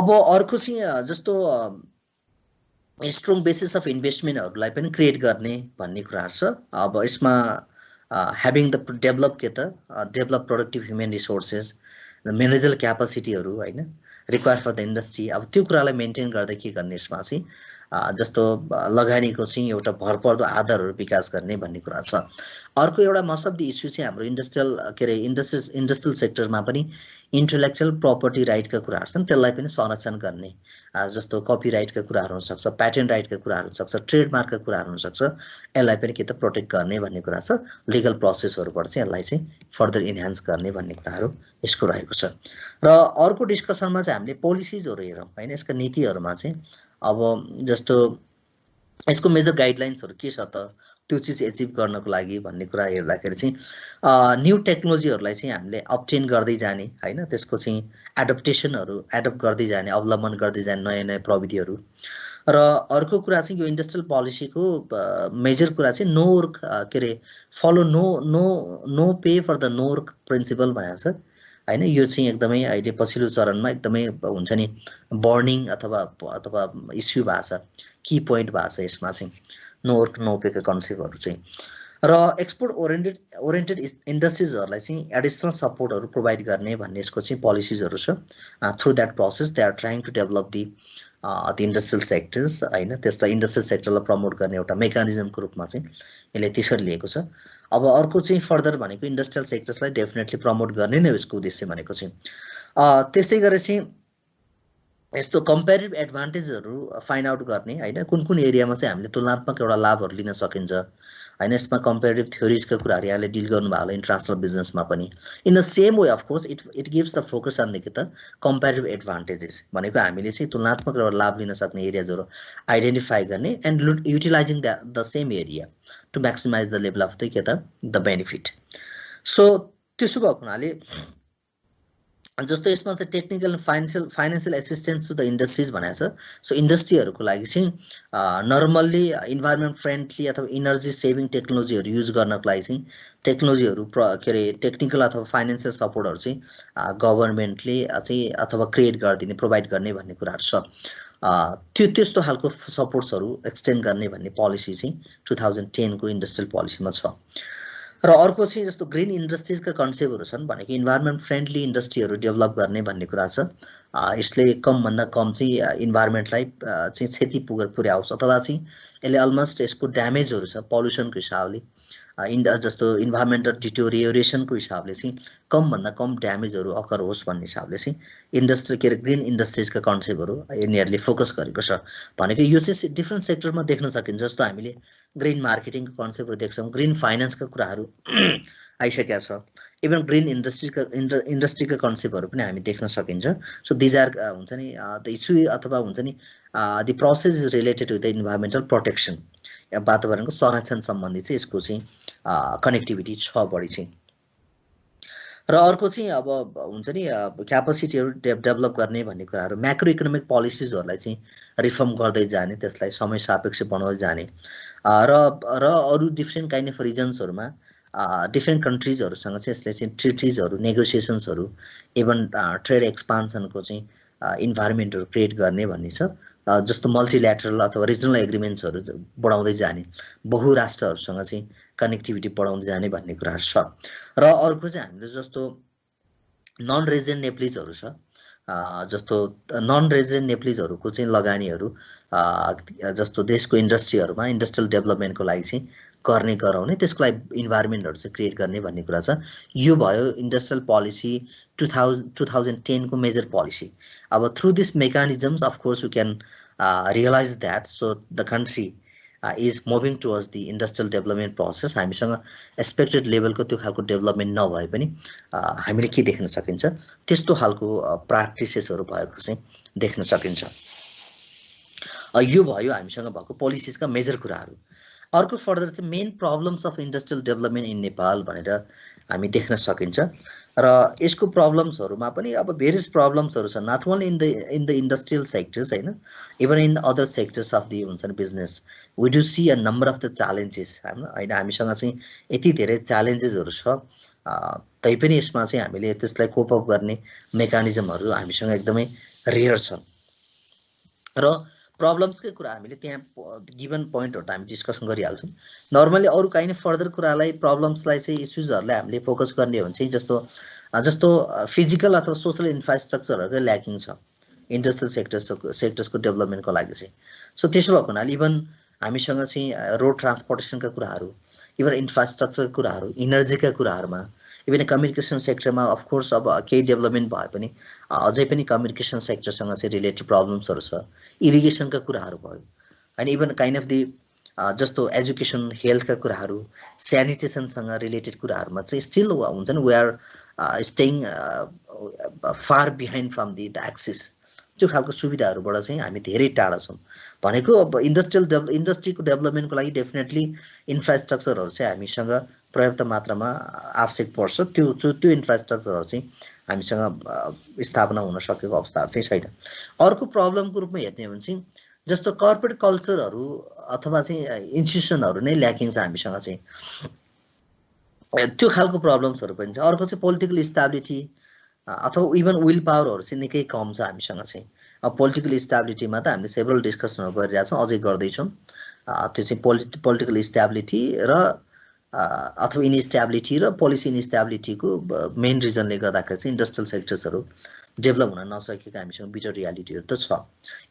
अब अर्को चाहिँ जस्तो स्ट्रङ बेसिस अफ इन्भेस्टमेन्टहरुलाई पनि क्रिएट गर्ने भन्ने कुराहरु छ अब यसमा having the develop productive human resources the managerial क्यापासिटीहरु हैन रिक्वायर फर द इन्डस्ट्री अब त्यो कुरालाई मेन्टेन गर्दै के गर्ने यसमा चाहिँ जस्तो लगानीको चाहिँ एउटा भरपर्दो आधारहरु विकास गर्ने भन्ने कुरा छ अर्को एउटा मोस्ट अफ द इश्यू चाहिँ हाम्रो इन्डस्ट्रियल के रे इन्डस्ट्रियल सेक्टरमा पनि इन्टेलेक्चुअल प्रपर्टी राइटका कुराहरु छन् त्यसलाई पनि संरक्षण गर्ने जस्तो कपिराइटका कुराहरु हुन सक्छ प्याटेन्ट राइटका कुराहरु हुन सक्छ ट्रेडमार्कका कुराहरु हुन सक्छ यसलाई पनि के त प्रोटेक्ट गर्ने भन्ने कुरा छ लिगल प्रोसेसहरुबाट चाहिँ यसलाई चाहिँ फर्दर इन्हान्स गर्ने भन्ने कुराहरु यसको रहेको छ र अर्को डिस्कसनमा चाहिँ हामीले पोलिसीजहरु हेरौं हैन यसका नीतिहरुमा चाहिँ अब जस्तो यसको मेजर गाइडलाइन्सहरु के छ त त्यो चीज अचिभ गर्नको लागि भन्ने कुरा हेर्दाखेरि चाहिँ न्यू टेक्नोलोजीहरुलाई चाहिँ हामीले अब्टेन गर्दै जाने हैन त्यसको चाहिँ एडप्ट गर्दै जाने अवलम्बन गर्दै जाने नयाँ नयाँ प्रविधिहरु र अर्को कुरा चाहिँ यो इन्डस्ट्रियल पोलिसीको मेजर कुरा चाहिँ नो वर्क के रे follow no pay for the no work principle भनेको छ हैन यो चाहिँ एकदमै अहिले पछिल्लो चरणमा एकदमै हुन्छ नि बर्निङ अथवा इश्यू भएको छ की पोइन्ट भएको छ यसमा चाहिँ नो वर्क नो पे का कन्सेप्टहरु चाहिँ र एक्सपोर्ट ओरिएन्टेड इन्डस्ट्रीजहरुलाई चाहिँ एडिशनल सपोर्टहरु प्रोवाइड गर्ने भन्ने यसको चाहिँ पोलिसीजहरु छ through that process they are trying to develop the industrial sectors हैन त्यसलाई इन्डस्ट्रियल सेक्टरलाई प्रमोट गर्ने एउटा मेकानिजमको रूपमा चाहिँ यसले त्यसरी लिएको छ अब अर्को चाहिँ फर्दर भनेको इन्डस्ट्रियल सेक्टर्सलाई डेफिनेटली प्रमोट गर्ने नै यसको उद्देश्य भनेको चाहिँ त्यस्तै गरे चाहिँ यस्तो कम्पेरेटिभ एडभान्टेजहरु फाइन्ड आउट गर्ने हैन कुन एरियामा चाहिँ हामीले तुलनात्मक एउटा लाभहरु लिन सकिन्छ हैन यसमा कम्पेरेटिभ थ्योरीजका कुराहरु यहाँले डिल गर्नु भयो होला इन्टरनेशनल बिजनेसमा पनि in the same way of course it gives the focus on the comparative advantages भनेको हामीले चाहिँ तुलनात्मक एउटा लाभ लिन सक्ने एरियाजहरु आइडेन्टिफाई गर्ने and utilising the same area to maximise the level of the benefit so त्यसो भएको हुनाले जस्तो यसमा चाहिँ technical financial assistance to the industries भनेको छ। सो इन्डस्ट्रीहरूको लागि चाहिँ नर्मल्ली इन्भाइरोमेन्ट फ्रेन्डली अथवा इनर्जी सेभिङ टेक्नोलोजीहरू युज गर्नको लागि चाहिँ टेक्नोलोजीहरू के अरे टेक्निकल अथवा फाइनेन्सियल सपोर्टहरू चाहिँ गभर्मेन्टले चाहिँ अथवा क्रिएट गरिदिने प्रोभाइड गर्ने भन्ने कुराहरू छ। त्यस्तो खालको सपोर्ट्सहरू एक्सटेन्ड गर्ने भन्ने पोलिसी चाहिँ 2010 को इन्डस्ट्रियल पोलिसीमा छ। र अर्को चाहिँ जस्तो ग्रिन इन्डस्ट्रिजका कन्सेप्टहरू छन् भनेको इन्भाइरोमेन्ट फ्रेन्डली इन्डस्ट्रीहरू डेभलप गर्ने भन्ने कुरा छ। यसले कमभन्दा कम चाहिँ इन्भाइरोमेन्टलाई चाहिँ क्षति पुर्याओस् अथवा चाहिँ यसले अलमोस्ट यसको ड्यामेजहरू छ पल्युसनको हिसाबले जस्तो इन्भाइरोमेन्टल डिटोरियोरेसनको हिसाबले चाहिँ कमभन्दा कम ड्यामेजहरू अकर होस् भन्ने हिसाबले चाहिँ इन्डस्ट्री के अरे ग्रिन इन्डस्ट्रिजका कन्सेप्टहरू यिनीहरूले फोकस गरेको छ। भनेको यो चाहिँ डिफ्रेन्ट सेक्टरमा देख्न सकिन्छ। जस्तो हामीले ग्रिन मार्केटिङको कन्सेप्टहरू देख्छौँ, ग्रिन फाइनेन्सका कुराहरू आइसकेका छ, इभन ग्रिन इन्डस्ट्रीका कन्सेप्टहरू पनि हामी देख्न सकिन्छ। सो दिज आर हुन्छ नि द इस्यु अथवा हुन्छ नि the process is related with the environmental protection, वातावरणको संरक्षण सम्बन्धी चाहिँ यसको चाहिँ कनेक्टिभिटी छ बढी चाहिँ। र अर्को चाहिँ अब हुन्छ नि क्यापेसिटीहरू डेभलप गर्ने भन्ने कुराहरू म्याक्रो इकोनोमिक पोलिसिजहरूलाई चाहिँ रिफर्म गर्दै जाने, त्यसलाई समय सापेक्ष बनाउँदै जाने र अरू डिफ्रेन्ट काइन्ड अफ रिजन्सहरूमा डिफ्रेन्ट कन्ट्रिजहरूसँग चाहिँ यसले चाहिँ ट्रिटिजहरू नेगोसिएसन्सहरू इभन ट्रेड एक्सपान्सनको चाहिँ इन्भाइरोमेन्टहरू क्रिएट गर्ने भन्ने छ। जस्तो मल्टिल्याटरल अथवा रिजनल एग्रिमेन्ट्सहरू बढाउँदै जाने, बहुराष्ट्रहरूसँग चाहिँ कनेक्टिभिटी बढाउँदै जाने भन्ने कुराहरू छ। र अर्को चाहिँ हामीले जस्तो नन रेजिडेन्ट नेप्लिजहरू छ, जस्तो नन रेजिडेन्ट नेप्लिजहरूको चाहिँ लगानीहरू जस्तो देशको इन्डस्ट्रीहरूमा इन्डस्ट्रियल डेभलपमेन्टको लागि चाहिँ गर्ने गराउने, त्यसको लागि इन्भाइरोमेन्टहरू चाहिँ क्रिएट गर्ने भन्ने कुरा छ। यो भयो इन्डस्ट्रियल पोलिसी 2010 को मेजर पोलिसी। अब through this mechanisms of course you can realise that so the country is moving towards the industrial development process. हामीसँग एक्सपेक्टेड लेभलको त्यो खालको डेभलपमेन्ट नभए पनि हामीले के देख्न सकिन्छ, त्यस्तो खालको प्र्याक्टिसेसहरू भएको चाहिँ देख्न सकिन्छ। यो भयो हामीसँग भएको पोलिसिसका मेजर कुराहरू। अर्को फर्दर चाहिँ main problems of industrial development in Nepal भनेर हामी देख्न सकिन्छ। र यसको प्रब्लम्सहरूमा पनि अब भेरियस प्रब्लम्सहरू छन्, not only in the industrial sectors होइन, even in other sectors of the हुन्छ नि business we do see a number of the challenges होइन। हामीसँग चाहिँ यति धेरै च्यालेन्जेसहरू छ, तैपनि यसमा चाहिँ हामीले त्यसलाई कोप अप गर्ने मेकानिजमहरू हामीसँग एकदमै रेयर छ। र प्रब्लम्सकै कुरा हामीले त्यहाँ गिभन पोइन्टहरू त हामी डिस्कसन गरिहाल्छौँ। नर्मली अरू काहीँ फर्दर कुरालाई प्रब्लम्सलाई चाहिँ इस्युजहरूलाई हामीले फोकस गर्ने हो भने चाहिँ जस्तो फिजिकल अथवा सोसल इन्फ्रास्ट्रक्चरहरूकै ल्याकिङ छ इन्डस्ट्रियल सेक्टर्सको डेभलपमेन्टको लागि चाहिँ। सो त्यसो भएको हुनाले इभन हामीसँग चाहिँ रोड ट्रान्सपोर्टेसनका कुराहरू, इभन इन्फ्रास्ट्रक्चरका कुराहरू, इनर्जीका कुराहरूमा, इभन कम्युनिकेसन सेक्टरमा अफकोर्स अब केही डेभलपमेन्ट भए पनि अझै पनि कम्युनिकेसन सेक्टरसँग चाहिँ रिलेटेड प्रब्लम्सहरू छ। इरिगेसनका कुराहरू भयो होइन, इभन काइन्ड अफ दि जस्तो एजुकेसन हेल्थका कुराहरू, स्यानिटेसनसँग रिलेटेड कुराहरूमा चाहिँ स्टिल हुन्छ नि we are staying far behind from the access. त्यो खालको सुविधाहरूबाट चाहिँ हामी धेरै टाढा छौँ। भनेको अब इन्डस्ट्रीको डेभलपमेन्टको लागि डेफिनेटली इन्फ्रास्ट्रक्चरहरू चाहिँ हामीसँग पर्याप्त मात्रामा आवश्यक पर्छ। त्यो इन्फ्रास्ट्रक्चरहरू चाहिँ हामीसँग स्थापना हुन सकेको अवस्थाहरू चाहिँ छैन। अर्को प्रब्लमको रूपमा हेर्ने हो भने चाहिँ जस्तो कर्पोरेट कल्चरहरू अथवा चाहिँ इन्स्टिट्युसनहरू नै ल्याकिङ छ हामीसँग चाहिँ, त्यो खालको प्रब्लम्सहरू पनि छ। अर्को चाहिँ पोलिटिकल स्टेबिलिटी अथवा इभन विल पावरहरू चाहिँ निकै कम छ हामीसँग चाहिँ। अब पोलिटिकल स्टेबिलिटीमा त हामीले सेभरल डिस्कसनहरू गरिरहेछौँ, अझै गर्दैछौँ। त्यो चाहिँ पोलिटिकल स्टेबिलिटी र अथवा इनस्टेबिलिटी र पोलिसी इनस्टेबिलिटीको मेन रिजनले गर्दाखेरि चाहिँ इन्डस्ट्रियल सेक्टर्सहरू डेभलप हुन नसकेको हामीसँग बिटर रियालिटीहरू त छ।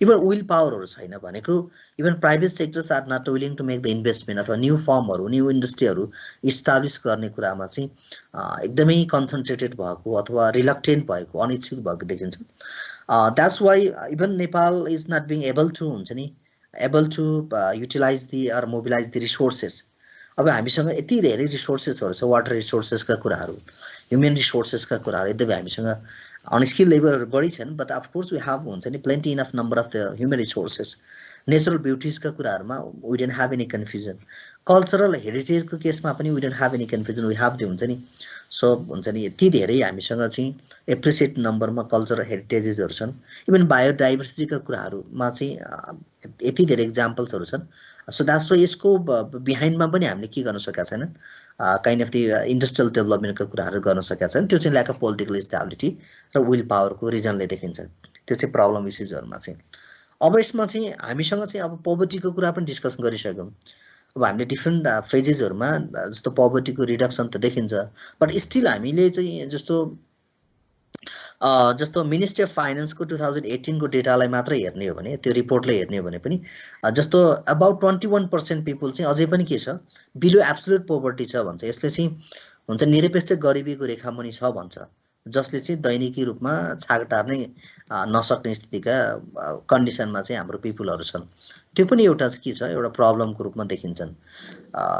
इभन विल पावरहरू छैन भनेको even private sectors are not willing to make the investment अथवा न्यू फर्महरू न्यू इन्डस्ट्रीहरू इस्टाब्लिस गर्ने कुरामा चाहिँ एकदमै कन्सन्ट्रेटेड भएको अथवा रिलक्टेन्ट भएको, अनिच्छुक भएको देखिन्छ। That's why even Nepal is not being able to utilise the or mobilise the resources. अब हामीसँग यति धेरै रिसोर्सेसहरू छ, वाटर रिसोर्सेसका कुराहरू, ह्युमन रिसोर्सेसका कुराहरू एकदमै हामीसँग अनस्किल लेबरहरू बढी छन्, बट अफकोर्स वी हेभ हुन्छ नि plenty enough number of the human resources. Natural ब्युटिजका कुराहरूमा we don't have any confusion. Cultural हेरिटेजको केसमा पनि we don't have any confusion, we have हुन्छ नि। सो हुन्छ नि यति धेरै हामीसँग चाहिँ एप्रिसिएट नम्बरमा कल्चरल हेरिटेजेसहरू छन्। इभन बायोडाइभर्सिटीका कुराहरूमा चाहिँ यति धेरै इक्जाम्पल्सहरू छन्। सो द्याट्स वाइ यसको बिहाइन्डमा पनि हामीले के गर्न सकेका छैनन्, काइन्ड अफ दि इन्डस्ट्रियल डेभलपमेन्टका कुराहरू गर्न सकेका छैनन्। त्यो चाहिँ ल्याक अफ पोलिटिकल स्टेबिलिटी र विल पावरको रिजनले देखिन्छ। त्यो चाहिँ प्रब्लम इस्युजहरूमा चाहिँ। अब यसमा चाहिँ हामीसँग चाहिँ अब पोभर्टीको कुरा पनि डिस्कस गरिसक्यौँ। अब हामीले डिफ्रेन्ट फेजेसहरूमा जस्तो पोभर्टीको रिडक्सन त देखिन्छ, बट स्टिल हामीले चाहिँ जस्तो मिनिस्ट्री अफ फाइनेन्सको 2018 को डेटालाई मात्र हेर्ने हो भने, त्यो रिपोर्टलाई हेर्ने हो भने पनि जस्तो अबाउट 21% पिपल चाहिँ अझै पनि के छ, बिलो एब्सोल्युट पोभर्टी छ भन्छ। यसले चाहिँ हुन्छ निरपेक्ष गरिबीको रेखामुनि छ भन्छ, जसले चाहिँ दैनिकी रूपमा छाक टार्नै नसक्ने स्थितिका कन्डिसनमा चाहिँ हाम्रो पिपुलहरू छन्। त्यो पनि एउटा चाहिँ के छ, एउटा प्रब्लमको रूपमा देखिन्छन्।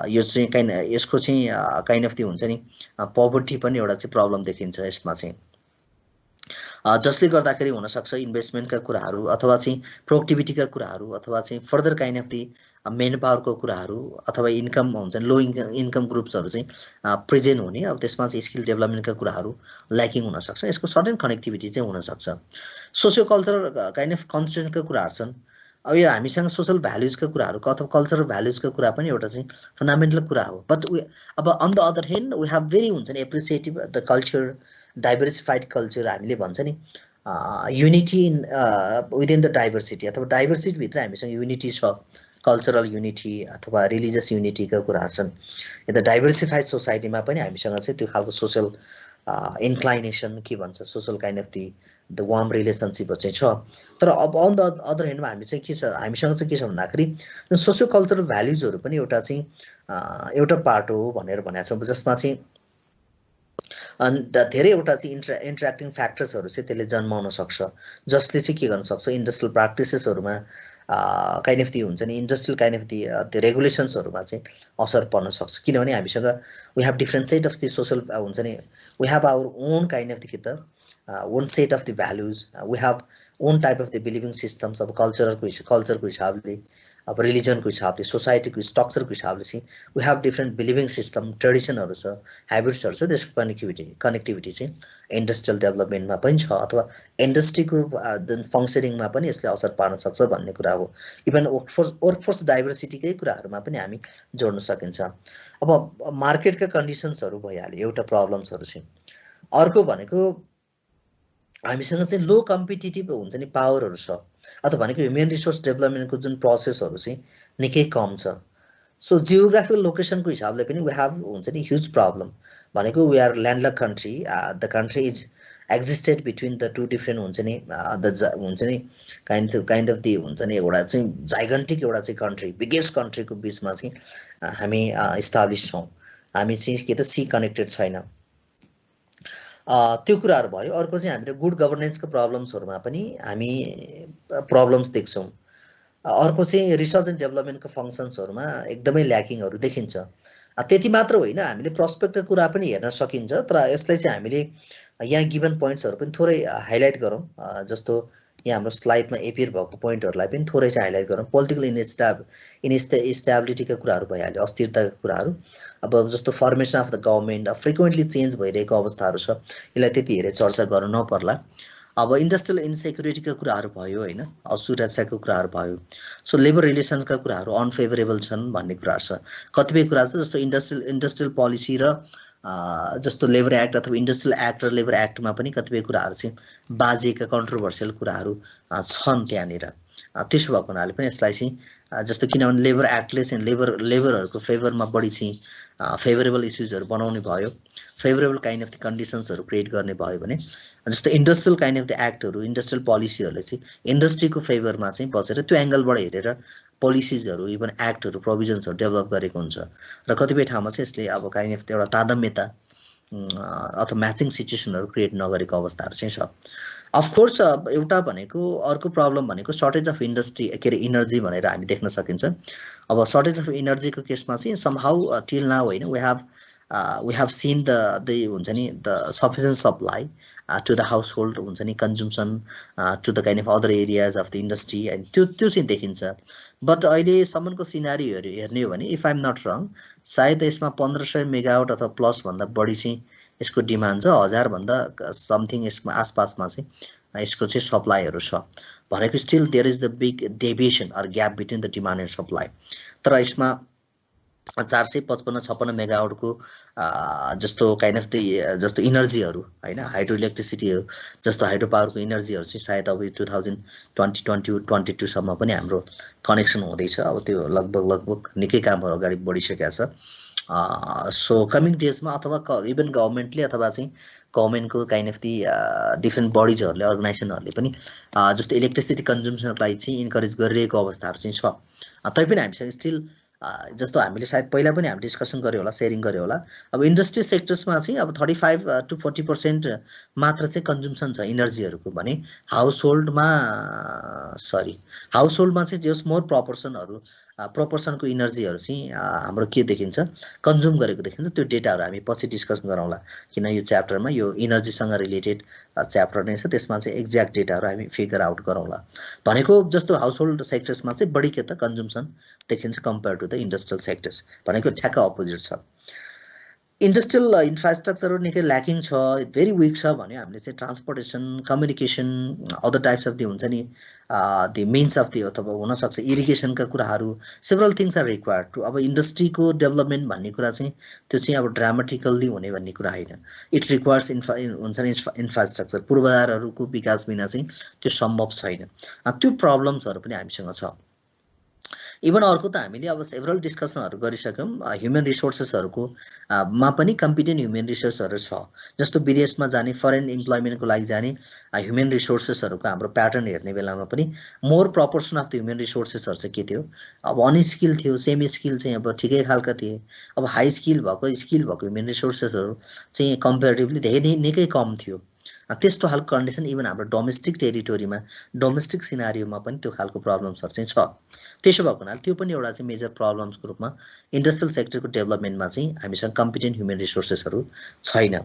यो चाहिँ यसको चाहिँ काइन्ड अफ त्यो हुन्छ नि पोभर्टी पनि एउटा चाहिँ प्रब्लम देखिन्छ यसमा चाहिँ, जसले गर्दाखेरि हुनसक्छ इन्भेस्टमेन्टका कुराहरू अथवा चाहिँ प्रोडक्टिभिटीका कुराहरू अथवा चाहिँ फर्दर काइन्ड अफ दि मेन पावरको कुराहरू अथवा इन्कम हुन्छ लो इन्कम ग्रुप्सहरू चाहिँ प्रेजेन्ट हुने, अब त्यसमा चाहिँ स्किल डेभलपमेन्टका कुराहरू ल्याकिङ हुनसक्छ। यसको सर्टेन कनेक्टिभिटी चाहिँ हुनसक्छ। सोसियो कल्चरल काइन्ड अफ कन्स्टेन्टका कुराहरू छन्। अब यो हामीसँग सोसल भ्याल्युजका कुराहरू अथवा कल्चरल भ्याल्युजका कुरा पनि एउटा चाहिँ फन्डामेन्टल कुरा हो। बट अब on the other hand we have very हुन्छ नि appreciative the culture, diversified culture हामीले भन्छ नि, unity in within the diversity अथवा डाइभर्सिटीभित्र हामीसँग युनिटी छ, कल्चरल युनिटी अथवा रिलिजियस युनिटीका कुराहरू छन्। यता डाइभर्सिफाइड सोसाइटीमा पनि हामीसँग चाहिँ त्यो खालको सोसल इन्क्लाइनेसन के भन्छ, social kind of the warm रिलेसनसिपहरू चाहिँ छ। तर अब अन द अदर ह्यान्डमा हामी चाहिँ के छ, हामीसँग चाहिँ के छ भन्दाखेरि सोसियो कल्चरल भ्याल्युजहरू पनि एउटा चाहिँ एउटा पार्ट हो भनेर भनेको छौँ, जसमा चाहिँ धेरैवटा चाहिँ इन्टरेक्टिङ फ्याक्टर्सहरू चाहिँ त्यसले जन्माउन सक्छ, जसले चाहिँ के गर्न सक्छ, इन्डस्ट्रियल प्र्याक्टिसेसहरूमा काइन्ड अफ दि हुन्छ नि इन्डस्ट्रियल काइन्ड अफ दि रेगुलेसन्सहरूमा चाहिँ असर पर्न सक्छ। किनभने हामीसँग we have different set of the social हुन्छ नि, we have our own kind of the के त own set of the values, we have own type of the believing systems. अब कल्चरको हिसाबले, अब रिलिजनको हिसाबले, सोसाइटीको स्ट्रक्चरको हिसाबले चाहिँ we have different believing system, ट्रेडिसनहरू छ, हेबिट्सहरू छ। त्यसको कनेक्टिभिटी चाहिँ इन्डस्ट्रियल डेभलपमेन्टमा पनि छ अथवा इन्डस्ट्रीको फङ्सनिङमा पनि यसले असर पार्न सक्छ भन्ने कुरा हो। इभन वर्कफोर्स डाइभर्सिटीकै कुराहरूमा पनि हामी जोड्न सकिन्छ। अब मार्केटका कन्डिसन्सहरू भइहाल्यो एउटा प्रब्लम्सहरू चाहिँ। अर्को भनेको हामीसँग चाहिँ लो कम्पिटिटिभ हुन्छ नि पावरहरू छ, अथवा भनेको ह्युमन रिसोर्स डेभलपमेन्टको जुन प्रोसेसहरू चाहिँ निकै कम छ। सो जियोग्राफिकल लोकेसनको हिसाबले पनि वी हेभ हुन्छ नि ह्युज प्रब्लम। भनेको we are landlock country, the country is existed between the two different हुन्छ नि हुन्छ नि काइन्ड अफ दि हुन्छ नि एउटा चाहिँ जाइगन्टिक एउटा चाहिँ कन्ट्री, बिगेस्ट कन्ट्रीको बिचमा चाहिँ हामी इस्टाब्लिस छौँ। हामी चाहिँ के त सी कनेक्टेड छैन, त्यो कुराहरू भयो। अर्को चाहिँ हामीले गुड गभर्नेन्सको प्रब्लम्सहरूमा पनि हामी प्रब्लम्स देख्छौँ। अर्को चाहिँ रिसर्च एन्ड डेभलपमेन्टको फङ्सन्सहरूमा एकदमै ल्याकिङहरू देखिन्छ। त्यति मात्र होइन, हामीले प्रस्पेक्टको कुरा पनि हेर्न सकिन्छ, तर यसलाई चाहिँ हामीले यहाँ गिभन पोइन्ट्सहरू पनि थोरै हाइलाइट गरौँ। जस्तो यहाँ हाम्रो स्लाइडमा एपियर भएको पोइन्टहरूलाई पनि थोरै चाहिँ हाइलाइट गरौँ। पोलिटिकल इन्स्टेबिलिटीका कुराहरू भइहाल्यो, अस्थिरताका कुराहरू। अब जस्तो formation of the government, frequently change भइरहेको अवस्थाहरू छ, यसलाई त्यति हेरे चर्चा गर्नु नपर्ला। अब इन्डस्ट्रियल इन्सेक्युरिटीका कुराहरू भयो होइन, असुरक्षाको कुराहरू भयो। सो लेबर रिलेसन्सका कुराहरू अनफेभरेबल छन् भन्ने कुराहरू छ। कतिपय कुरा छ जस्तो इन्डस्ट्रियल पोलिसी र जस्तो लेबर एक्ट अथवा इन्डस्ट्रियल एक्ट र लेबर एक्टमा पनि कतिपय कुराहरू चाहिँ बाजिएका कन्ट्रोभर्सियल कुराहरू छन् त्यहाँनिर। त्यसो भएको हुनाले पनि यसलाई चाहिँ जस्तो किनभने लेबर एक्टले चाहिँ लेबरहरूको फेभरमा बढी चाहिँ फेभरेबल इस्युजहरू बनाउने भयो, फेभरेबल काइन्ड अफ द कन्डिसन्सहरू क्रिएट गर्ने भयो भने, जस्तो इन्डस्ट्रियल काइन्ड अफ द एक्टहरू, इन्डस्ट्रियल पोलिसीहरूले चाहिँ इन्डस्ट्रीको फेभरमा चाहिँ बसेर त्यो एङ्गलबाट हेरेर पोलिसिजहरू, इभन एक्टहरू, प्रोभिजन्सहरू डेभलप गरेको हुन्छ। र कतिपय ठाउँमा चाहिँ यसले अब काइन्ड अफ एउटा तादम्यता अथवा म्याचिङ सिचुएसनहरू क्रिएट नगरेको अवस्थाहरू चाहिँ छ। अफकोर्स एउटा भनेको अर्को प्रब्लम भनेको सर्टेज अफ इन्डस्ट्री के अरे इनर्जी भनेर हामी देख्न सकिन्छ। अब सर्टेज अफ इनर्जीको केसमा चाहिँ समहाउ टिल नाउ होइन we have we have seen the हुन्छ नि the sufficient supply to the household हुन्छ नि consumption to the kind of other areas of the industry and त्यो चाहिँ देखिन्छ बट अहिलेसम्मको सिनारी हेर्ने हो भने इफ आइ एम नट रङ सायद यसमा 1500 मेगावाट अथवा प्लस भन्दा बढी चाहिँ यसको डिमान्ड छ 1000 भन्दा समथिङ यसमा आसपासमा चाहिँ यसको चाहिँ सप्लाईहरु छ भनेको still there is the big deviation or gap between the demand and supply तर यसमा 455-56 मेगावाटको जस्तो काइन्ड अफ द जस्तो इनर्जीहरु हैन हाइड्रो इलेक्ट्रिसिटीहरु जस्तो हाइड्रो पावरको इनर्जीहरु चाहिँ सायद अब 2020-2022 सम्म पनि हाम्रो कनेक्सन हुँदैछ अब त्यो लगभग निकै कामहरु अगाडि बढिसकेका छ सो कमिङ डेजमा अथवा इभन गभर्नमेन्टले अथवा चाहिँ गभर्नमेन्टको काइन्ड अफ दि डिफरेन्ट बडिजहरुले अर्गनाइजेसनहरुले पनि जस्तो इलेक्ट्रिसिटी कन्जम्सनको लागि चाहिँ इन्करेज गरिरहेको अवस्थाहरु चाहिँ छ तैपनि हामीसँग स्टिल जस्तो हामीले सायद पहिला पनि हामी डिस्कसन गर्यो होला शेयरिङ गर्यो होला अब इन्डस्ट्री सेक्टर्समा चाहिँ अब 35 to 40% मात्र चाहिँ कन्जम्सन छ इनर्जीहरुको भने हाउसहोल्डमा चाहिँ जस मोर प्रोपोर्सनको इनर्जीहरु चाहिँ हाम्रो के देखिन्छ कन्ज्युम गरेको देखिन्छ त्यो डेटाहरु हामी पछि डिस्कस गरौँला किन यो च्याप्टरमा यो इनर्जीसँग रिलेटेड च्याप्टर नै छ त्यसमा चाहिँ एक्ज्याक्ट डेटाहरु हामी फिगर आउट गरौँला भनेको जस्तो हाउसहोल्ड सेक्टर्समा चाहिँ बढी के त कन्ज्युम्सन देखिन्छ compare to the industrial sectors भनेको ठ्याक्क अपोजिट छ इन्डस्ट्रियल इन्फ्रास्ट्रक्चर निकै ल्याकिङ छ भेरी विक छ भने हामीले चाहिँ transportation communication other types of the हुन्छ नि दि मिन्स अफ दि अथवा हुन सक्छ इरिगेसनका कुराहरू several things are required to अब इन्डस्ट्रीको डेभलपमेन्ट भन्ने कुरा चाहिँ त्यो चाहिँ अब ड्रामेटिकल्ली हुने भन्ने कुरा हैन इट रिक्वायर्स हुन्छ नि इन्फ्रास्ट्रक्चर पूर्वाधारहरूको विकास बिना चाहिँ त्यो सम्भव छैन त्यो प्रब्लम्सहरु पनि हामीसँग छ इभन अर्को त हामीले अब सेभरल डिस्कसनहरु गरिसक्यौं ह्युमन रिसोर्सेसहरुको मा पनि कम्पिटेन्ट ह्युमन रिसोर्सहरु छ जस्तो विदेशमा जाने फरेन इम्प्लोयमेन्टको लागि जाने ह्युमन रिसोर्सेसहरुको हाम्रो प्याटर्न हेर्ने बेलामा पनि more proportion of the human रिसोर्सेसहरु चाहिँ के थियो अब अनस्किल थियो सेमी स्किल चाहिँ अब ठिकै खालका थिए अब हाई स्किल भएको ह्युमन रिसोर्सेसहरु चाहिँ कम्पेरेटिभली धेरै निकै कम थियो त्यस्तो खालको कन्डिसन इभन हाम्रो डोमेस्टिक टेरिटोरीमा डोमेस्टिक सिनारियोमा पनि त्यो खालको प्रब्लम्सहरु चाहिँ छ त्यसो भएको हुनाले त्यो पनि एउटा चाहिँ मेजर प्रब्लम्सको रूपमा इन्डस्ट्रियल सेक्टरको डेभलपमेन्टमा चाहिँ हामीसँग कम्पिटेन्ट ह्युमन रिसोर्सेसहरु छैन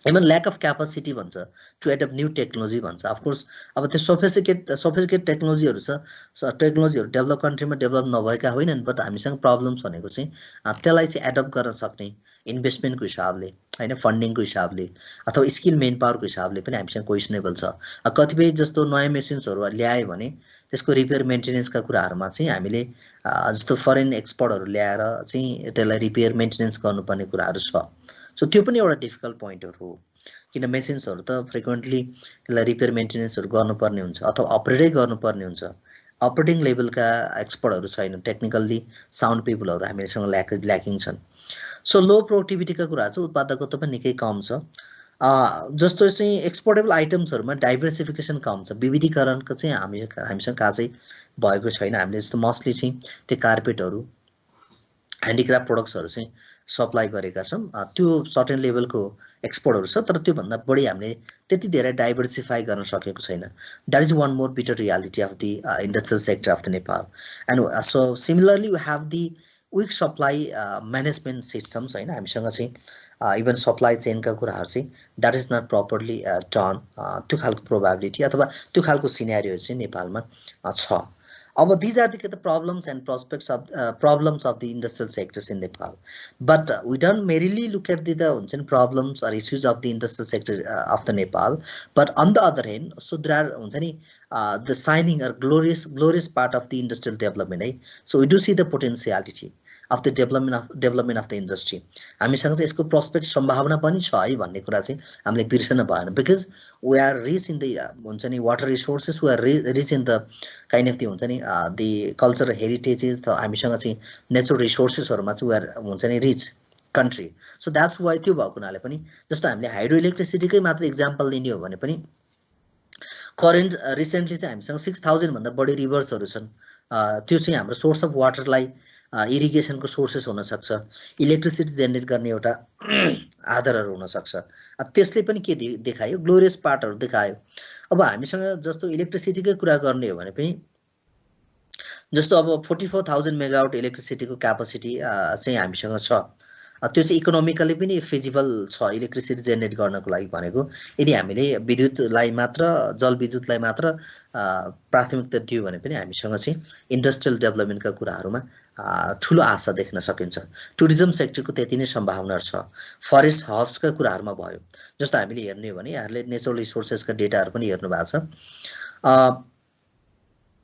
इभन ल्याक अफ क्यापासिटी भन्छ टु एडप्ट न्यू टेक्नोलोजी भन्छ अफ कोर्स अब त्यो सोफिस्टिकेट टेक्नोलोजीहरु छ टेक्नोलोजीहरु डेभलप कन्ट्रीमा डेभलप नभएका होइनन् बट हामीसँग प्रब्लम्स भनेको चाहिँ त्यसलाई चाहिँ एडप्ट गर्न सक्ने इन्भेस्टमेन्टको हिसाबले हैन फन्डिङको हिसाबले अथवा स्किल मेन पावरको हिसाबले पनि हामीसँग क्वेशनेबल छ कतिपय जस्तो नयाँ मेसिन्सहरु ल्यायो भने त्यसको रिपेयर मेन्टेनेन्सका कुराहरुमा चाहिँ हामीले जस्तो फरेन एक्सपर्टहरु ल्याएर चाहिँ त्यसलाई रिपेयर मेन्टेनेन्स गर्नुपर्ने कुराहरु छ सो त्यो पनि एउटा डिफिकल्ट पोइन्टहरु हो किन मेसिन्सहरु त फ्रिक्वेन्टली त्यसलाई रिपेयर मेन्टेनेन्सहरु गर्नुपर्ने हुन्छ अथवा अपरेटै गर्नुपर्ने हुन्छ अपरेटिङ लेभलका एक्सपर्टहरु छैन टेक्निकल्ली साउन्ड पिपलहरु हामीसँग ल्याकिङ छन् सो लो प्रोडक्टिभिटीका कुरा चाहिँ उत्पादकत्व पनि निकै कम छ जस्तो चाहिँ एक्सपोर्टेबल आइटम्सहरुमा डाइभर्सिफिकेसन कम छ विविधीकरणको चाहिँ हामीसँग खासै भएको छैन हामीले जस्तो मस्टली चाहिँ त्यो कार्पेटहरु ह्यान्डिक्राफ्ट प्रोडक्ट्सहरु चाहिँ सप्लाई गरेका छौं त्यो सर्टेन लेभलको एक्सपोर्टहरु छ तर त्यो भन्दा बढी हामीले त्यति धेरै डाइभर्सिफाई गर्न सकेको छैन that is one more bitter reality of the industrial sector of the Nepal and so similarly we have the weak supply management systems हैन हामीसँग चाहिँ इभन सप्लाई चेनका कुराहरु चाहिँ that is not properly done त्यो खालको प्रोबेबिलिटी अथवा त्यो खालको सिनेरियो चाहिँ नेपालमा छ अब these are the problems and prospects of problems of the industrial sectors in Nepal but we don't merely look at the problems or issues of the industrial sector of the Nepal but on the other hand so there are the shining or glorious part of the industrial development so we do see the potentiality of the development of the industry हामीसँग चाहिँ यसको prospect सम्भावना पनि छ है भन्ने कुरा चाहिँ हामीले बिर्सन भएन because we are rich in the हुन्छ नि water resources we are rich in the kind of the हुन्छ नि the cultural heritages त हामीसँग चाहिँ natural resources हरुमा चाहिँ we are हुन्छ नि rich country so that's why त्यो भएको हुनाले पनि जस्तो हामीले हाइड्रो इलेक्ट्रिसिटीकै मात्र एक्जाम्पल लिने हो भने पनि करेन्ट रिसेन्टली चाहिँ हामीसँग 6000 भन्दा बढी रिभर्सहरु छन् त्यो चाहिँ हाम्रो सोर्स अफ वाटरलाई इरिगेसनको सोर्सेस हुन सक्छ इलेक्ट्रिसिटी जेनेरेट गर्ने एउटा आधारहरु हुन सक्छ त्यसले पनि के देखायो ग्लोरियस पार्टहरु देखायो अब हामीसँग जस्तो इलेक्ट्रिसिटीकै कुरा गर्ने हो भने पनि जस्तो अब 44000 मेगावाट इलेक्ट्रिसिटीको क्यापासिटी चाहिँ हामीसँग छ त्यो चाहिँ इकोनोमिकली पनि फिजिबल छ इलेक्ट्रिसिटी जेनेरेट गर्नको लागि भनेको। यदि हामीले विद्युतलाई मात्र जलविद्युतलाई मात्र प्राथमिकता दियो भने पनि हामीसँग चाहिँ इन्डस्ट्रियल डेभलपमेन्टका कुराहरूमा ठुलो आशा देख्न सकिन्छ। टुरिज्म सेक्टरको त्यति नै सम्भावना छ। फरेस्ट हब्सका कुराहरूमा भयो, जस्तो हामीले हेर्ने हो भने यहाँहरूले नेचरल रिसोर्सेसका डेटाहरू पनि हेर्नु भएको छ।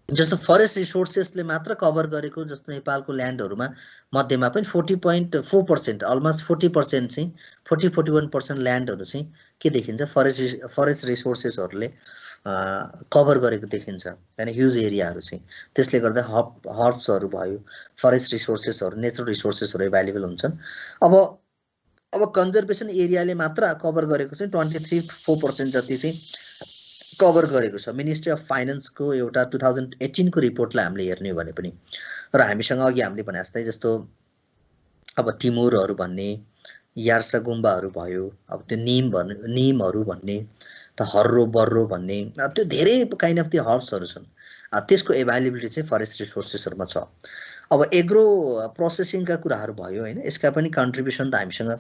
जस्तो फरेस्ट रिसोर्सेसले मात्र कभर गरेको जस्तो नेपालको ल्यान्डहरूमा मध्येमा पनि 40.4%, अलमोस्ट 40% चाहिँ 41% ल्यान्डहरू चाहिँ के देखिन्छ, फरेस्ट रिसोर्सेसहरूले कभर गरेको देखिन्छ, हैन, ह्युज एरियाहरू चाहिँ। त्यसले गर्दा हर्ब्सहरू भयो, फरेस्ट रिसोर्सेसहरू, नेचरल रिसोर्सेसहरू एभाइलेबल हुन्छन्। अब कन्जर्भेसन एरियाले मात्र कभर गरेको चाहिँ 23.4% जति चाहिँ कभर गरेको छ। मिनिस्ट्री अफ फाइनेन्सको एउटा 2018 को रिपोर्टलाई हामीले हेर्ने हो भने पनि। र हामीसँग अघि हामीले भने जस्तै जस्तो अब टिमुरहरू भन्ने, यार्सा गुम्बाहरू भयो, अब त्यो निमहरू भन्ने, त हर्रो बर्रो भन्ने, त्यो धेरै काइन्ड अफ त्यो हर्ब्सहरू छन्। त्यसको एभाइलेबिलिटी चाहिँ फरेस्ट रिसोर्सेसहरूमा छ। अब एग्रो प्रोसेसिङका कुराहरू भयो, हैन, यसका पनि कन्ट्रिब्युसन त हामीसँग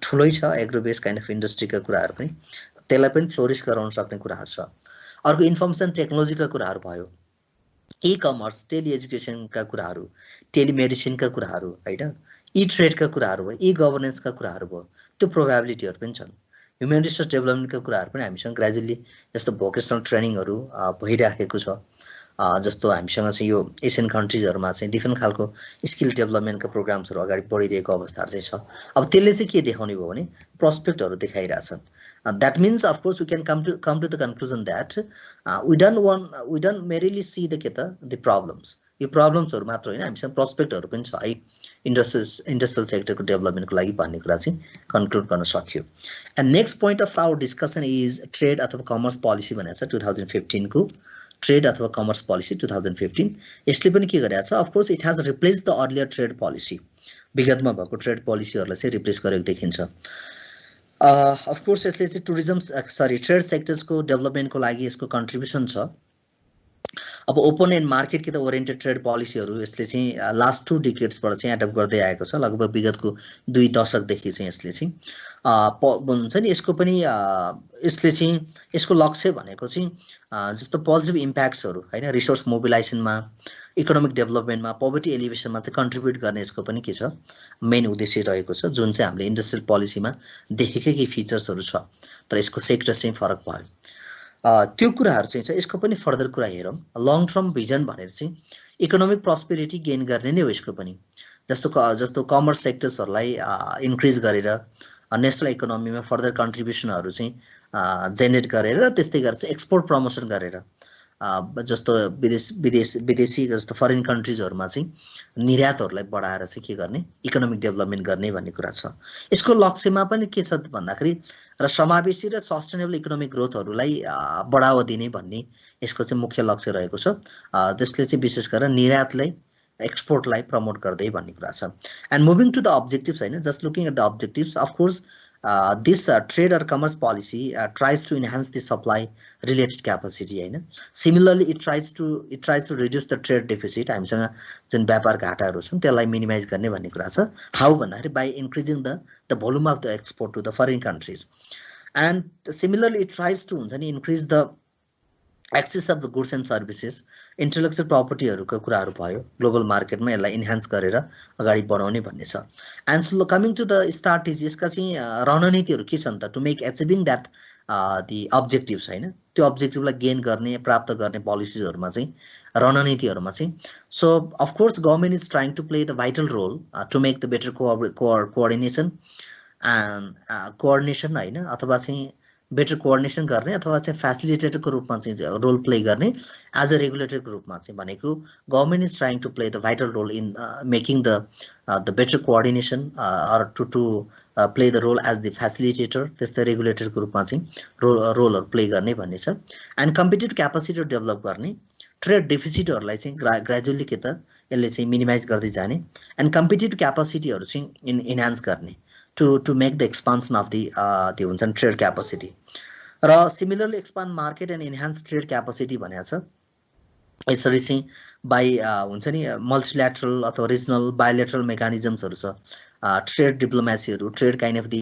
ठुलै छ। एग्रो बेस्ड काइन्ड अफ इन्डस्ट्रीका कुराहरू पनि, त्यसलाई पनि फ्लोरिस गराउन सक्ने कुराहरू छ। अर्को इन्फर्मेसन टेक्नोलोजीका कुराहरू भयो, ई कमर्स, टेली एजुकेसनका कुराहरू, टेलिमेडिसिनका कुराहरू, हैन, ई ट्रेडका कुराहरू भयो, ई गभर्नेन्सका कुराहरू भयो, त्यो प्रोभाबिलिटीहरू पनि छन्। ह्युमन रिसोर्स डेभलपमेन्टका कुराहरू पनि हामीसँग ग्रेजुअली जस्तो भोकेसनल ट्रेनिङहरू भइराखेको छ। जस्तो हामीसँग चाहिँ यो एसियन कन्ट्रिजहरूमा चाहिँ डिफ्रेन्ट खालको स्किल डेभलपमेन्टका प्रोग्राम्सहरू अगाडि बढिरहेको अवस्थाहरू चाहिँ छ। अब त्यसले चाहिँ के देखाउने भयो भने प्रोस्पेक्टहरू देखाइरहेछन्। That means, of course, we can come to the conclusion that we don't merely see the problems. यो प्रब्लम्सहरू मात्र होइन, हामीसँग प्रोस्पेक्टहरू पनि छ है इन्डस्ट्रियल सेक्टरको डेभलपमेन्टको लागि भन्ने कुरा चाहिँ कन्क्लुड गर्न सक्यो। And next point of our discussion is trade अथवा कमर्स पोलिसी भनेको छ 2015 को ट्रेड अथवा कमर्स पोलिसी 2015। यसले पनि के गरेको छ, of course it has replace the earlier trade policy. विगतमा भएको ट्रेड पोलिसीहरूलाई चाहिँ रिप्लेस गरेको देखिन्छ। अफकोर्स यसले चाहिँ ट्रेड सेक्टर्सको डेभलपमेन्टको लागि यसको कन्ट्रिब्युसन छ। अब ओपन एन्ड मार्केट कि त ओरिएन्टेड ट्रेड पोलिसीहरू यसले चाहिँ लास्ट 2 डिकेड्सबाट चाहिँ एडप्ट गर्दै आएको छ। लगभग विगतको 2 दशकदेखि चाहिँ यसले चाहिँ हुन्छ नि, यसको पनि यसले चाहिँ यसको लक्ष्य भनेको चाहिँ जस्तो पोजिटिभ इम्प्याक्ट्सहरू, हैन, रिसोर्स मोबिलाइजेसनमा, इकोनोमिक डेभलपमेन्टमा, पोभर्टी एलिभेसनमा चाहिँ कन्ट्रिब्युट गर्ने यसको पनि के छ, मेन उद्देश्य रहेको छ, जुन चाहिँ हामीले इन्डस्ट्रियल पोलिसीमा देखेकै केही फिचर्सहरू छ, तर यसको सेक्टर चाहिँ फरक भयो। त्यो कुराहरू चाहिँ छ। यसको पनि फर्दर कुरा हेरौँ। लङ टर्म भिजन भनेर चाहिँ इकोनोमिक प्रोस्पेरिटी गेन गर्ने नै हो यसको पनि। जस्तो कमर्स सेक्टर्सहरूलाई इन्क्रिज गरेर नेसनल इकोनोमीमा फर्दर कन्ट्रिब्युसनहरू चाहिँ जेनेरेट गरेर, त्यस्तै गरेर चाहिँ एक्सपोर्ट प्रमोसन गरेर जस्तो विदेशी जस्तो फरेन कन्ट्रिजहरूमा चाहिँ निर्यातहरूलाई बढाएर चाहिँ के गर्ने, इकोनोमिक डेभलपमेन्ट गर्ने भन्ने कुरा छ। यसको लक्ष्यमा पनि के छ भन्दाखेरि र समावेशी र सस्टेनेबल इकोनोमिक ग्रोथहरूलाई बढावा दिने भन्ने यसको चाहिँ मुख्य लक्ष्य रहेको छ। त्यसले चाहिँ विशेष गरेर निर्यातलाई, एक्सपोर्टलाई प्रमोट गर्दै भन्ने कुरा छ। And moving to the objectives, हैन, just looking at the objectives, of course this trade or commerce policy tries to enhance the supply related capacity, हैन। Similarly, it tries to reduce the trade deficit, हामीसँग जुन व्यापार घाटाहरू छन् त्यसलाई minimise गर्ने भन्ने कुरा छ। हाउ भन्दाखेरि by increasing the volume of the export to the foreign countries, and similarly it tries to हुन्छ नि increase the access of the goods and services, intellectual propertyहरूको कुराहरू भयो, ग्लोबल मार्केटमा यसलाई इन्हान्स गरेर अगाडि बढाउने भन्ने छ। And so coming to the strategy, यसका चाहिँ रणनीतिहरू के छन् त, to make achieving that the objectives, हैन, त्यो अब्जेक्टिभलाई गेन गर्ने, प्राप्त गर्ने पोलिसिजहरूमा चाहिँ, रणनीतिहरूमा चाहिँ, so of course government is trying to play the vital role to make the better coordination, होइन, अथवा चाहिँ बेटर कोअर्डिनेसन गर्ने अथवा चाहिँ फेसिलिटेटरको रूपमा चाहिँ रोल प्ले गर्ने, एज अ रेगुलेटरको रूपमा चाहिँ भनेको government is trying to play the vital role in making the better coordination or to play the role as the facilitator, त्यस्तै रेगुलेटरको रूपमा चाहिँ रोलहरू प्ले गर्ने भन्ने छ। एन्ड कम्पिटेटिभ क्यापासिटी डेभलप गर्ने, ट्रेड डेफिसिटहरूलाई चाहिँ ग्रेजुअली के त यसले चाहिँ मिनिमाइज गर्दै जाने, एन्ड कम्पिटेटिभ क्यापासिटीहरू चाहिँ इन्हान्स गर्ने to make the expansion of the trade capacity, र similarly expand market and enhance trade capacity भनेको छ। यसरी चाहिँ बाई हुन्छ नि मल्टिल्याटरल अथवा रिजनल बायोलेटरल मेकानिजम्सहरू छ, ट्रेड डिप्लोमेसीहरू, ट्रेड काइन्ड अफ दि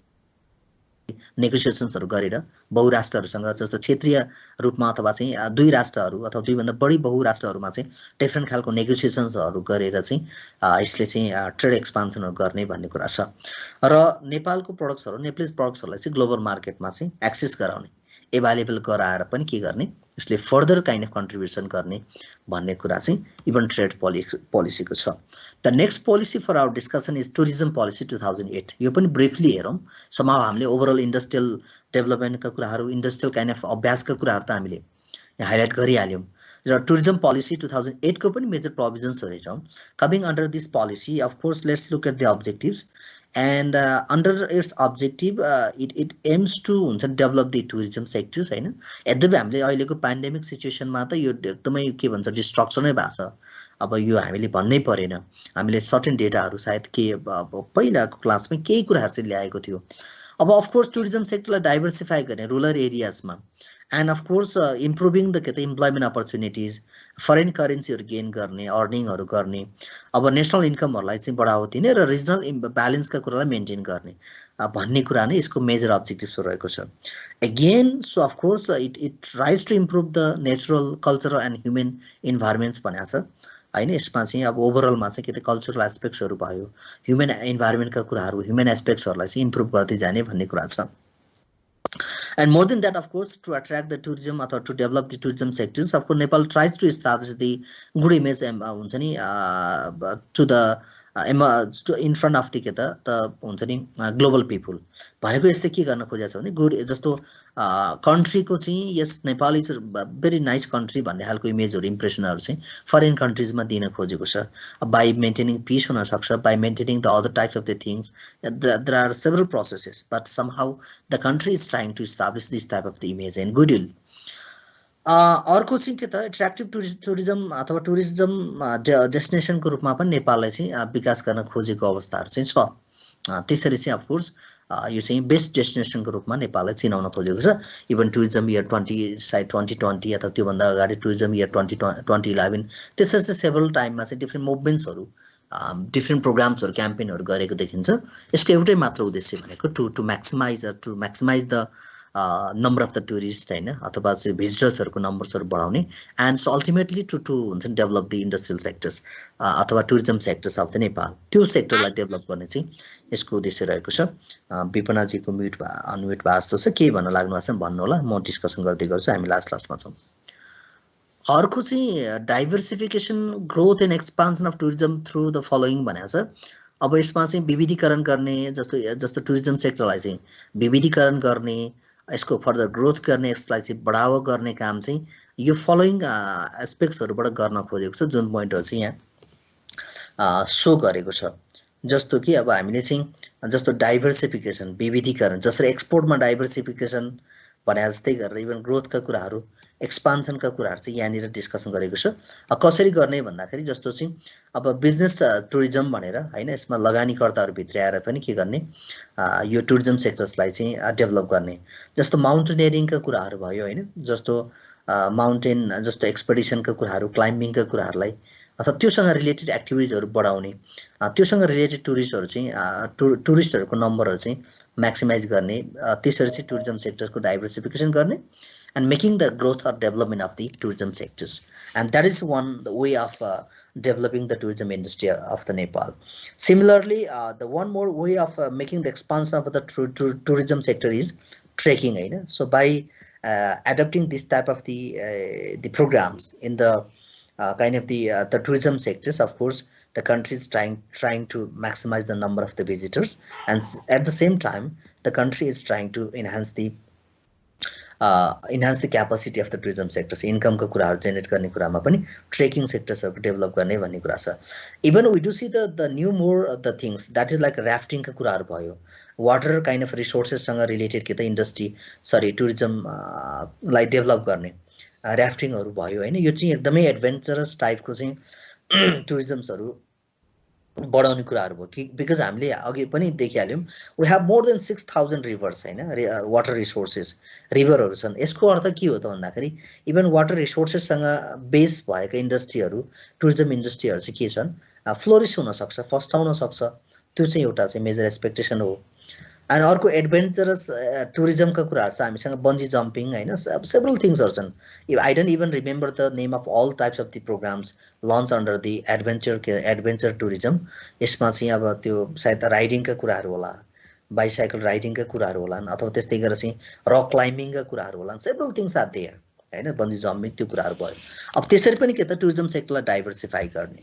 नेगोसिएसन्सहरू गरेर बहुराष्ट्रहरूसँग जस्तो क्षेत्रीय रूपमा अथवा चाहिँ दुई राष्ट्रहरू अथवा दुईभन्दा बढी बहुराष्ट्रहरूमा चाहिँ डिफ्रेन्ट खालको नेगोसिएसन्सहरू गरेर चाहिँ यसले चाहिँ ट्रेड एक्सपान्सनहरू गर्ने भन्ने कुरा छ। र नेपालको प्रोडक्ट्सहरू, नेपालीज प्रोडक्ट्सहरूलाई चाहिँ ग्लोबल मार्केटमा चाहिँ एक्सेस गराउने, एभाइलेबल गराएर पनि के गर्ने, यसले फर्दर काइन्ड अफ कन्ट्रिब्युसन गर्ने भन्ने कुरा चाहिँ इभन ट्रेड पोलिसीको छ। The next policy for our discussion is tourism policy 2008। यो पनि ब्रिफली हेरौँ। समाव हामीले ओभरअल इन्डस्ट्रियल डेभलपमेन्टका कुराहरू, इन्डस्ट्रियल काइन्ड अफ अभ्यासका कुराहरू त हामीले यहाँ हाइलाइट गरिहाल्यौँ। र टुरिज्म पोलिसी 2008 को पनि मेजर प्रोभिजन्सहरू हेरौँ। Coming under this policy, of course let's look at the objectives and under its objective it aims to हुन्छ डेभलप द टुरिज्म सेक्टर्स हैन। यद्यपि हामीले अहिलेको पेन्डेमिक सिचुएसनमा त यो एकदमै के भन्छ डिस्ट्रक्सन नै भएको छ। अब यो हामीले भन्नै परेन, हामीले सर्टेन डेटाहरू सायद के पहिलाको क्लासमै केही कुराहरू चाहिँ ल्याएको थियो। अब अफ कोर्स टुरिज्म सेक्टरलाई डाइभर्सिफाई गर्ने रुरल एरियाजमा, and of course improving the के त इम्प्लोइमेन्ट अपर्च्युनिटिज, फरेन करेन्सीहरू गेन गर्ने, अर्निङहरू गर्ने, अब नेसनल इन्कमहरूलाई चाहिँ बढावा दिने र रिजनल ब्यालेन्सका कुरालाई मेन्टेन गर्ने भन्ने कुरा नै यसको मेजर अब्जेक्टिभ्सहरू रहेको छ। Again so of course it tries to improve the natural, cultural and human environments भनेको छ हैन। यसमा चाहिँ अब ओभरअलमा चाहिँ के त कल्चरल एस्पेक्ट्सहरू भयो, ह्युमन इन्भाइरोमेन्टका कुराहरू, ह्युमन एस्पेक्ट्सहरूलाई चाहिँ इम्प्रुभ गर्दै जाने भन्ने कुरा छ। And more than that, of course, to attract the tourism or to develop the tourism sectors, of course, Nepal tries to establish the good image to the in front of the global people. भनेको यसले के गर्न खोजेको छ भने good जस्तो कन्ट्रीको चाहिँ यस Nepal is very nice country भन्ने खालको इमेजहरू, इम्प्रेसनहरू चाहिँ फरेन कन्ट्रिजमा दिन खोजेको छ। बाई मेन्टेनिङ पिस हुन सक्छ, by maintaining the other types of the things, there are several processes, but somehow the country is trying to establish this type of the image and goodwill. अर्को चाहिँ के त attractive tourism अथवा tourism डेस्टिनेसनको रूपमा पनि नेपाललाई चाहिँ विकास गर्न खोजेको अवस्थाहरू चाहिँ छ। त्यसरी चाहिँ अफकोर्स यो चाहिँ बेस्ट डेस्टिनेसनको रूपमा नेपाललाई चिनाउन खोजेको छ। इभन टुरिज्म इयर 2020 अथवा त्योभन्दा अगाडि टुरिज्म इयर 2011 त्यसरी चाहिँ सेभरल टाइममा चाहिँ डिफ्रेन्ट मुभमेन्ट्सहरू, डिफ्रेन्ट प्रोग्राम्सहरू, क्याम्पेनहरू गरेको देखिन्छ। यसको एउटै मात्र उद्देश्य भनेको to maximise the number of the tourist हैन, अथवा चाहिँ भिजिटर्सहरूको नम्बर्सहरू बढाउने, एन्ड सो अल्टिमेटली टु हुन्छ डेभलप द इन्डस्ट्रियल सेक्टर्स अथवा tourism sectors of the Nepal, त्यो सेक्टरलाई डेभलप गर्ने चाहिँ यसको उद्देश्य रहेको छ। विपनाजीको अनम्युट भए जस्तो छ, केही भन्न लाग्नु भएको छ भन्नु होला, म डिस्कसन गर्दै गर्छु, हामी लास्टमा छौँ। अर्को चाहिँ diversification, growth and expansion of tourism through the following भनेको छ। अब यसमा चाहिँ विविधीकरण गर्ने, जस्तो टुरिज्म सेक्टरलाई चाहिँ विविधीकरण गर्ने, यसको फर्दर ग्रोथ गर्ने, यसलाई चाहिँ बढावा गर्ने काम चाहिँ यो फलोइङ एस्पेक्ट्सहरूबाट गर्न खोजेको छ, जुन पोइन्टहरू चाहिँ यहाँ सो गरेको छ। जस्तो कि अब हामीले चाहिँ जस्तो डाइभर्सिफिकेसन, विविधीकरण, जसरी एक्सपोर्टमा डाइभर्सिफिकेसन भने जस्तै गरेर इभन ग्रोथका कुराहरू, एक्सपान्सनका कुराहरू चाहिँ यहाँनिर डिस्कसन गरेको छ। कसरी गर्ने भन्दाखेरि जस्तो चाहिँ अब बिजनेस टुरिज्म भनेर हैन, यसमा लगानीकर्ताहरू भित्र्याएर पनि के गर्ने, यो टुरिज्म सेक्टर्सलाई चाहिँ डेभलप गर्ने। जस्तो माउन्टेनियरिङका कुराहरू भयो हैन, जस्तो माउन्टेन जस्तो एक्सपेडिसनका कुराहरू, क्लाइम्बिङका कुराहरूलाई अथवा त्योसँग रिलेटेड एक्टिभिटिजहरू बढाउने, त्योसँग रिलेटेड टुरिस्टहरू चाहिँ टुरिस्टहरूको नम्बरहरू चाहिँ म्याक्सिमाइज गर्ने, त्यसरी चाहिँ टुरिज्म सेक्टरको डाइभर्सिफिकेसन गर्ने, and making the growth or development of the tourism sectors, and that is one the way of developing the tourism industry of the Nepal. Similarly, the one more way of making the expansion of the tourism sector is trekking, right? So by adopting this type of the programs in the kind of the tourism sectors, of course the country is trying to maximize the number of the visitors, and at the same time the country is trying to enhance the capacity of the tourism sectors, income को कुराहरू generate गर्ने कुरामा पनि trekking सेक्टर्सहरुको develop गर्ने भन्ने कुरा छ। Even we do see the new more the things that is like rafting का कुराहरू भयो, वाटर काइन्ड अफ रिसोर्सेस सँग रिलेटेड के त इन्डस्ट्री टुरिज्म लाई डेभलप गर्ने राफ्टिङहरु भयो हैन। यो चाहिँ एकदमै एडभेन्चरस टाइपको चाहिँ टुरिज्महरु बढाउने कुराहरू भयो कि बिकज हामीले अघि पनि देखिहाल्यौँ we have more than 6000 rivers होइन वाटर रिसोर्सेस रिभरहरू छन् यसको अर्थ के हो त भन्दाखेरि इभन वाटर रिसोर्सेससँग बेस भएका इन्डस्ट्रीहरू टुरिज्म इन्डस्ट्रीहरू चाहिँ के छन् फ्लोरिस हुनसक्छ फस्टाउन सक्छ त्यो चाहिँ एउटा चाहिँ मेजर एक्सपेक्टेसन हो अनि अर्को एडभेन्चरस टुरिज्मका कुराहरू छ हामीसँग बन्जी जम्पिङ होइन सेभरल थिङ्सहरू छन् I don't even remember the name of all types of the programs launch under the adventure tourism यसमा चाहिँ अब त्यो सायद राइडिङका कुराहरू होला बाइसाइकल राइडिङका कुराहरू होलान् अथवा त्यस्तै गरेर चाहिँ रक क्लाइम्बिङका कुराहरू होलान् सेभरल थिङ्स आर देयर होइन बन्जी जम्पिङ त्यो कुराहरू भयो अब त्यसरी पनि के त टुरिज्म सेक्टरलाई डाइभर्सिफाई गर्ने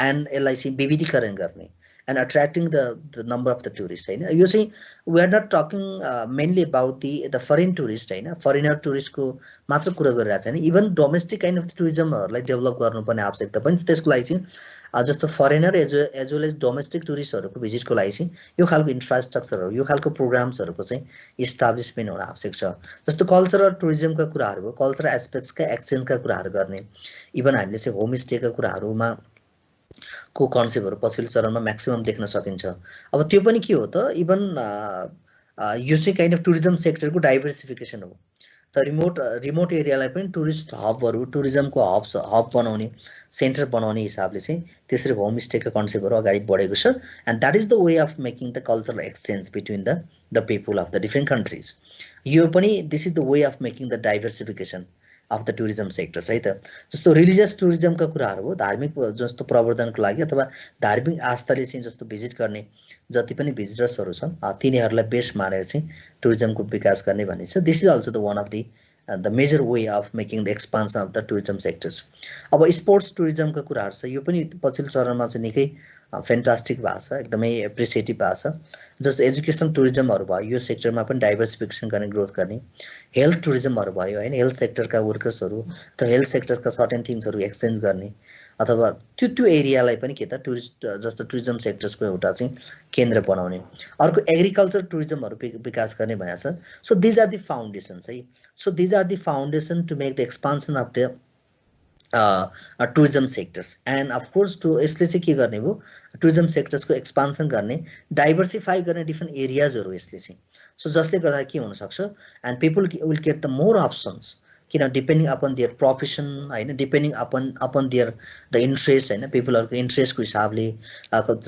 एन्ड यसलाई चाहिँ विविधीकरण गर्ने and attracting the number of the tourists होइन यो चाहिँ we are not talking mainly about the foreign tourist होइन foreigner tourist को मात्र कुरा गरिरहेको छैन इभन डोमेस्टिक काइन्ड अफ टुरिज्महरूलाई डेभलप गर्नुपर्ने आवश्यकता पनि छ त्यसको लागि चाहिँ जस्तो foreigner as well as domestic टुरिस्टहरूको भिजिटको लागि चाहिँ यो खालको इन्फ्रास्ट्रक्चरहरू यो खालको प्रोग्राम्सहरूको चाहिँ इस्टाब्लिसमेन्ट हुन आवश्यक छ जस्तो कल्चरल टुरिज्मका कुराहरू भयो कल्चरल एस्पेक्ट्सका एक्सचेन्जका कुराहरू गर्ने इभन हामीले चाहिँ होमस्टेका कुराहरूमा को कन्सेप्टहरू पछिल्लो चरणमा म्याक्सिमम देख्न सकिन्छ अब त्यो पनि के हो त इभन यो चाहिँ काइन्ड अफ टुरिज्म सेक्टरको डाइभर्सिफिकेसन हो त रिमोट एरियालाई पनि टुरिस्ट हबहरू टुरिज्मको हब बनाउने सेन्टर बनाउने हिसाबले चाहिँ त्यसरी होमस्टेका कन्सेप्टहरू अगाडि बढेको छ and that is the way of making the cultural exchange between the people of the different countries यो पनि this is the way of making the diversification of the tourism sectors है त जस्तो रिलिजियस टुरिज्मका कुराहरू हो धार्मिक जस्तो प्रवर्धनको लागि अथवा धार्मिक आस्थाले चाहिँ जस्तो भिजिट गर्ने जति पनि भिजिटर्सहरू छन् तिनीहरूलाई बेस मानेर चाहिँ टुरिज्मको विकास गर्ने भन्ने छ this is also the one of the major way of making the expansion of the tourism sectors अब स्पोर्ट्स टुरिज्मका कुराहरू छ यो पनि पछिल्लो चरणमा चाहिँ निकै फेन्टास्टिक भएको छ एकदमै एप्रिसिएटिभ भएको छ जस्तो एजुकेसनल टुरिज्महरू भयो यो सेक्टरमा पनि डाइभर्सिफिकेसन गर्ने ग्रोथ गर्ने हेल्थ टुरिज्महरू भयो होइन हेल्थ सेक्टरका वर्कर्सहरू अथवा हेल्थ सेक्टर्सका सर्टेन थिङ्सहरू एक्सचेन्ज गर्ने अथवा त्यो एरियालाई पनि के त टुरिस्ट जस्तो टुरिज्म सेक्टर्सको एउटा चाहिँ केन्द्र बनाउने अर्को एग्रिकल्चर टुरिज्महरू विकास गर्ने भनेको छ so these are the foundations है so these are the foundation to make the expansion of the tourism sectors and of course यसले चाहिँ के गर्ने भयो टुरिज्म सेक्टर्सको एक्सपान्सन गर्ने डाइभर्सिफाई गर्ने डिफ्रेन्ट एरियाजहरू यसले चाहिँ सो जसले गर्दा के हुनसक्छ and people will get the more options किन डिपेन्डिङ अपन देयर प्रोफेसन होइन depending upon their the interest होइन पिपलहरूको इन्ट्रेस्टको हिसाबले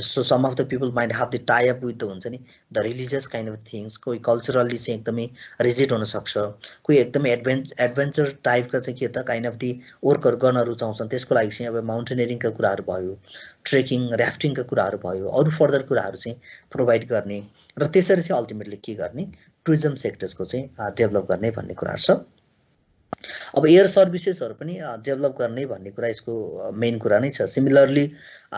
so some of the people mind हाभ the tie-up with the हुन्छ नि the religious kind of things कोही culturally चाहिँ एकदमै रिजिड हुनसक्छ कोही एकदमै एडभेन्चर टाइपका चाहिँ के त काइन्ड अफ दि वर्कहरू गर्न रुचाउँछन् त्यसको लागि चाहिँ अब माउन्टेनियरिङका कुराहरू भयो ट्रेकिङ ऱ्याफ्टिङका कुराहरू भयो अरू फर्दर कुराहरू चाहिँ प्रोभाइड गर्ने र त्यसरी चाहिँ अल्टिमेटली के गर्ने टुरिज्म सेक्टर्सको चाहिँ डेभलप गर्ने भन्ने कुराहरू छ अब एयर सर्भिसेसहरू पनि डेभलप गर्ने भन्ने कुरा यसको मेन कुरा नै छ similarly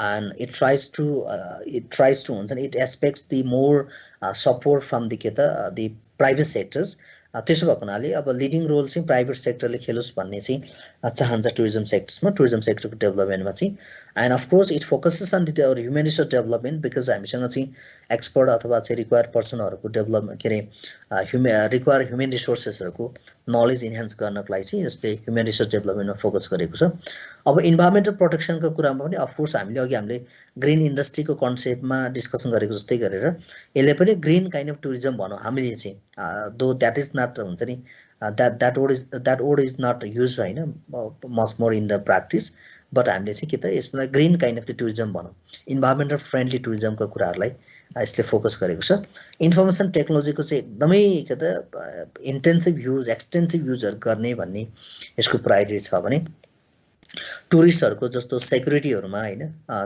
and it tries to हुन्छ नि it aspects the more support from the के त दि प्राइभेट सेक्टर्स त्यसो भएको हुनाले अब लिडिङ रोल चाहिँ प्राइभेट सेक्टरले खेलोस् भन्ने चाहिँ चाहन्छ टुरिज्म सेक्टर्समा टुरिज्म सेक्टरको डेभलपमेन्टमा चाहिँ and of course it focuses on the human resource development because हामीसँग चाहिँ एक्सपर्ट अथवा चाहिँ रिक्वायर पर्सनहरूको डेभलपमेन्ट के अरे रिक्वायर ह्युमन रिसोर्सेसहरूको नलेज इन्हान्स गर्नको लागि चाहिँ यसले ह्युमन रिसोर्स डेभलपमेन्टमा फोकस गरेको छ अब इन्भाइरोमेन्टल प्रोटेक्सनको कुरामा पनि अफकोर्स हामीले ग्रिन इन्डस्ट्रीको कन्सेप्टमा डिस्कसन गरेको जस्तै गरेर यसले पनि ग्रिन काइन्ड अफ टुरिज्म भनौँ हामीले चाहिँ दो द्याट इज नट हुन्छ नि that word is not used होइन much more in the practice but हामीले चाहिँ के त यसमा green kind of the tourism भनौँ इन्भाइरोमेन्टल फ्रेन्डली टुरिज्मको कुराहरूलाई यसले फोकस गरेको छ इन्फर्मेसन टेक्नोलोजीको चाहिँ एकदमै के त इन्टेन्सिभ युज एक्सटेन्सिभ युजहरू गर्ने भन्ने यसको प्रायोरिटी छ भने टुरिस्टहरूको जस्तो सेक्युरिटीहरूमा होइन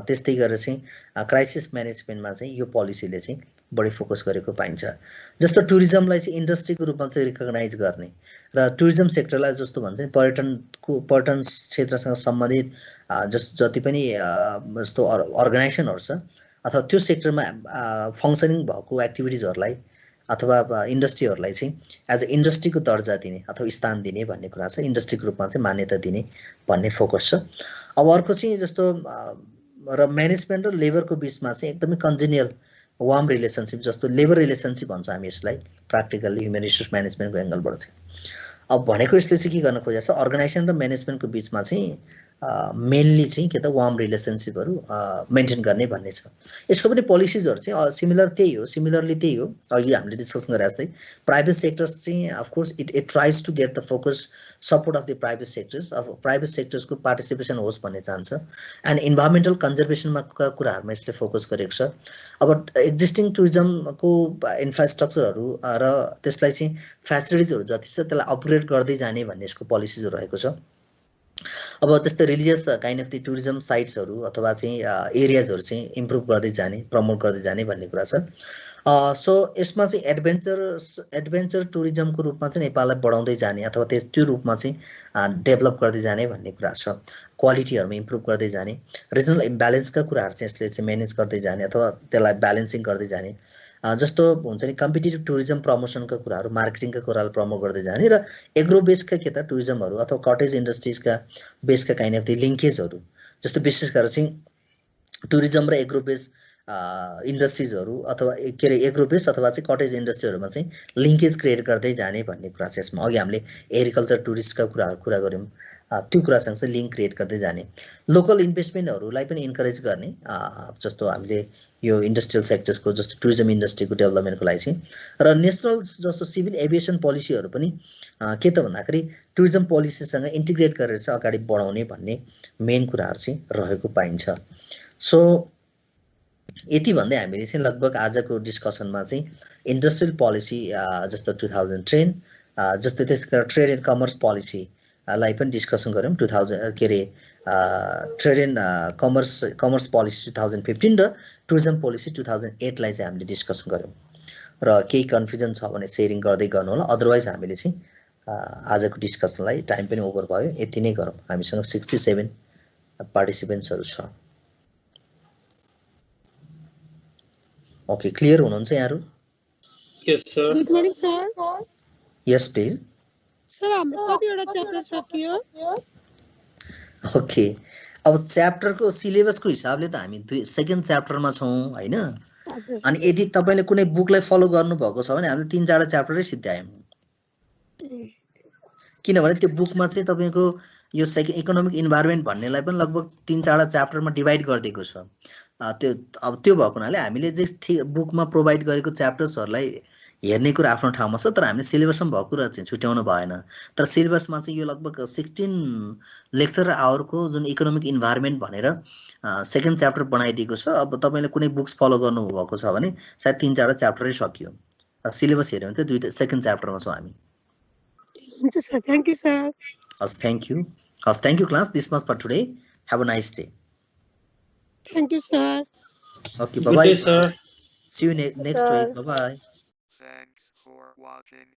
त्यस्तै गरेर चाहिँ क्राइसिस म्यानेजमेन्टमा चाहिँ यो पोलिसीले चाहिँ बढी फोकस गरेको पाइन्छ जस्तो टुरिज्मलाई चाहिँ इन्डस्ट्रीको रूपमा चाहिँ रिकगनाइज गर्ने र टुरिज्म सेक्टरलाई जस्तो भन्छ पर्यटन क्षेत्रसँग सम्बन्धित जति पनि जस्तो अर्गनाइजेसनहरू छ अथवा त्यो सेक्टरमा फङ्सनिङ भएको एक्टिभिटिजहरूलाई अथवा इन्डस्ट्रीहरूलाई चाहिँ एज अ इन्डस्ट्रीको दर्जा दिने अथवा स्थान दिने भन्ने कुरा छ इन्डस्ट्रीको रूपमा चाहिँ मान्यता दिने भन्ने फोकस छ अब अर्को चाहिँ जस्तो र म्यानेजमेन्ट र लेबरको बिचमा चाहिँ एकदमै कन्जिनियल वार्म रिलेसनसिप जस्तो लेबर रिलेसनसिप भन्छ हामी यसलाई प्र्याक्टिकल्ली ह्युमन रिसोर्स म्यानेजमेन्टको एङ्गलबाट चाहिँ अब भनेको यसले चाहिँ के गर्न खोजेको छ अर्गनाइजेसन र म्यानेजमेन्टको बिचमा चाहिँ मेनली चाहिँ के त वार्म रिलेसनसिपहरू मेन्टेन गर्ने भन्ने छ। यसको पनि पोलिसिजहरू चाहिँ सिमिलरली त्यही हो अघि हामीले डिस्कसन गरे जस्तै। प्राइभेट सेक्टर्स चाहिँ of course it tries to get the focus support of the private sectors, अब प्राइभेट सेक्टर्सको पार्टिसिपेसन होस् भन्ने चाहन्छ। एन्ड इन्भाइरोमेन्टल कन्जर्भेसनमा कुराहरूमा यसले फोकस गरेको छ। अब एक्जिस्टिङ टुरिज्मको इन्फ्रास्ट्रक्चरहरू र त्यसलाई चाहिँ फेसिलिटिजहरू जति छ त्यसलाई अपग्रेड गर्दै जाने भन्ने यसको पोलिसिजहरू रहेको छ। अब त्यस्तै religious kind of the tourism साइट्सहरू अथवा चाहिँ एरियाजहरू चाहिँ इम्प्रुभ गर्दै जाने, प्रमोट गर्दै जाने भन्ने कुरा छ। सो यसमा चाहिँ एडभेन्चर टुरिज्मको रूपमा चाहिँ नेपाललाई बढाउँदै जाने अथवा त्यो रूपमा चाहिँ डेभलप गर्दै जाने भन्ने कुरा छ। क्वालिटीहरूमा इम्प्रुभ गर्दै जाने, रिजनल इम्ब्यालेन्सका कुराहरू चाहिँ यसले चाहिँ म्यानेज गर्दै जाने अथवा त्यसलाई ब्यालेन्सिङ गर्दै जाने। जस्तो हुन्छ नि कम्पिटिटिभ टुरिज्म प्रमोसनका कुराहरू, मार्केटिङका कुराहरू प्रमोट गर्दै जाने र एग्रो बेसका के त टुरिज्महरू अथवा कटेज इन्डस्ट्रिजका बेसका काइन्ड अफ द लिङ्केजहरू, जस्तो विशेष गरेर चाहिँ टुरिज्म र एग्रो बेस इन्डस्ट्रिजहरू अथवा के अरे एग्रो बेस अथवा चाहिँ कटेज इन्डस्ट्रीहरूमा चाहिँ लिङ्केज क्रिएट गर्दै जाने भन्ने कुरा छ यसमा। अघि हामीले एग्रिकल्चर टुरिस्टका कुरा गऱ्यौँ, त्यो कुरासँग चाहिँ लिङ्क क्रिएट गर्दै जाने। लोकल इन्भेस्टमेन्टहरूलाई पनि इन्करेज गर्ने, जस्तो हामीले यो इन्डस्ट्रियल सेक्टर्सको जस्तो टुरिज्म इन्डस्ट्रीको डेभलपमेन्टको लागि चाहिँ। र नेसनल जस्तो सिभिल एभिएसन पोलिसीहरू पनि के त भन्दाखेरि टुरिज्म पोलिसीसँग इन्टिग्रेट गरेर चाहिँ अगाडि बढाउने भन्ने मेन कुराहरू चाहिँ रहेको पाइन्छ। सो यति भन्दै हामीले चाहिँ लगभग आजको डिस्कसनमा चाहिँ इन्डस्ट्रियल पोलिसी जस्तो 2010 जस्तै त्यसका ट्रेड एन्ड कमर्स पोलिसीलाई पनि डिस्कसन गऱ्यौँ। 2000 के अरे ट्रेड एन्ड कमर्स पोलिसी 2015 र टुरिज्म पोलिसी 2008 लाई चाहिँ हामीले डिस्कसन गऱ्यौँ। र केही कन्फ्युजन छ भने सेयरिङ गर्दै गर्नु होला, अदरवाइज हामीले चाहिँ आजको डिस्कसनलाई टाइम पनि ओभर भयो, यति नै गरौँ। हामीसँग 67 पार्टिसिपेन्ट्सहरू छ। ओके, क्लियर हुनुहुन्छ यहाँहरु? Yes sir. Good morning sir. Yes please. Sir हाम्रो कतिवटा च्याप्टर सकियो? ओके, अब च्याप्टरको सिलेबसको हिसाबले त हामी सेकेन्ड च्याप्टरमा छौं हैन। अनि यदि तपाईले कुनै बुकलाई फलो गर्नु भएको छ भने हामीले 3-4 च्याप्टरै सिध्यायौं। किनभने त्यो बुकमा चाहिँ तपाईको यो इकोनोमिक इन्भाइरोमेन्ट भन्नेलाई पनि लगभग 3-4 च्याप्टरमा डिभाइड गरिदिएको छ। त्यो भएको हुनाले हामीले जे बुकमा प्रोभाइड गरेको च्याप्टर्सहरुलाई हेर्ने कुरा आफ्नो ठाउँमा छ, तर हामीले सिलेबसमा भएको कुरा चाहिँ छुट्याउनु भएन। तर सिलेबसमा चाहिँ यो लगभग 16 लेक्चर आवरको जुन इकोनोमिक इन्भाइरोमेन्ट भनेर सेकेन्ड च्याप्टर बनाइदिएको छ। अब तपाईले कुनै बुक्स फलो गर्नु भएको छ भने सायद 3-4 च्याप्टरै सकियो। सिलेबस हेर्यो भने चाहिँ सेकेन्ड च्याप्टरमा छौं हामी। हुन्छ सर, थ्यांक यू सर। हस्, थ्यांक यू। हस्, thank you class. This much for today. Have a nice day. Thank you, sir. Okay, bye-bye. Good day, sir. See you next week. Bye-bye. Thanks for watching.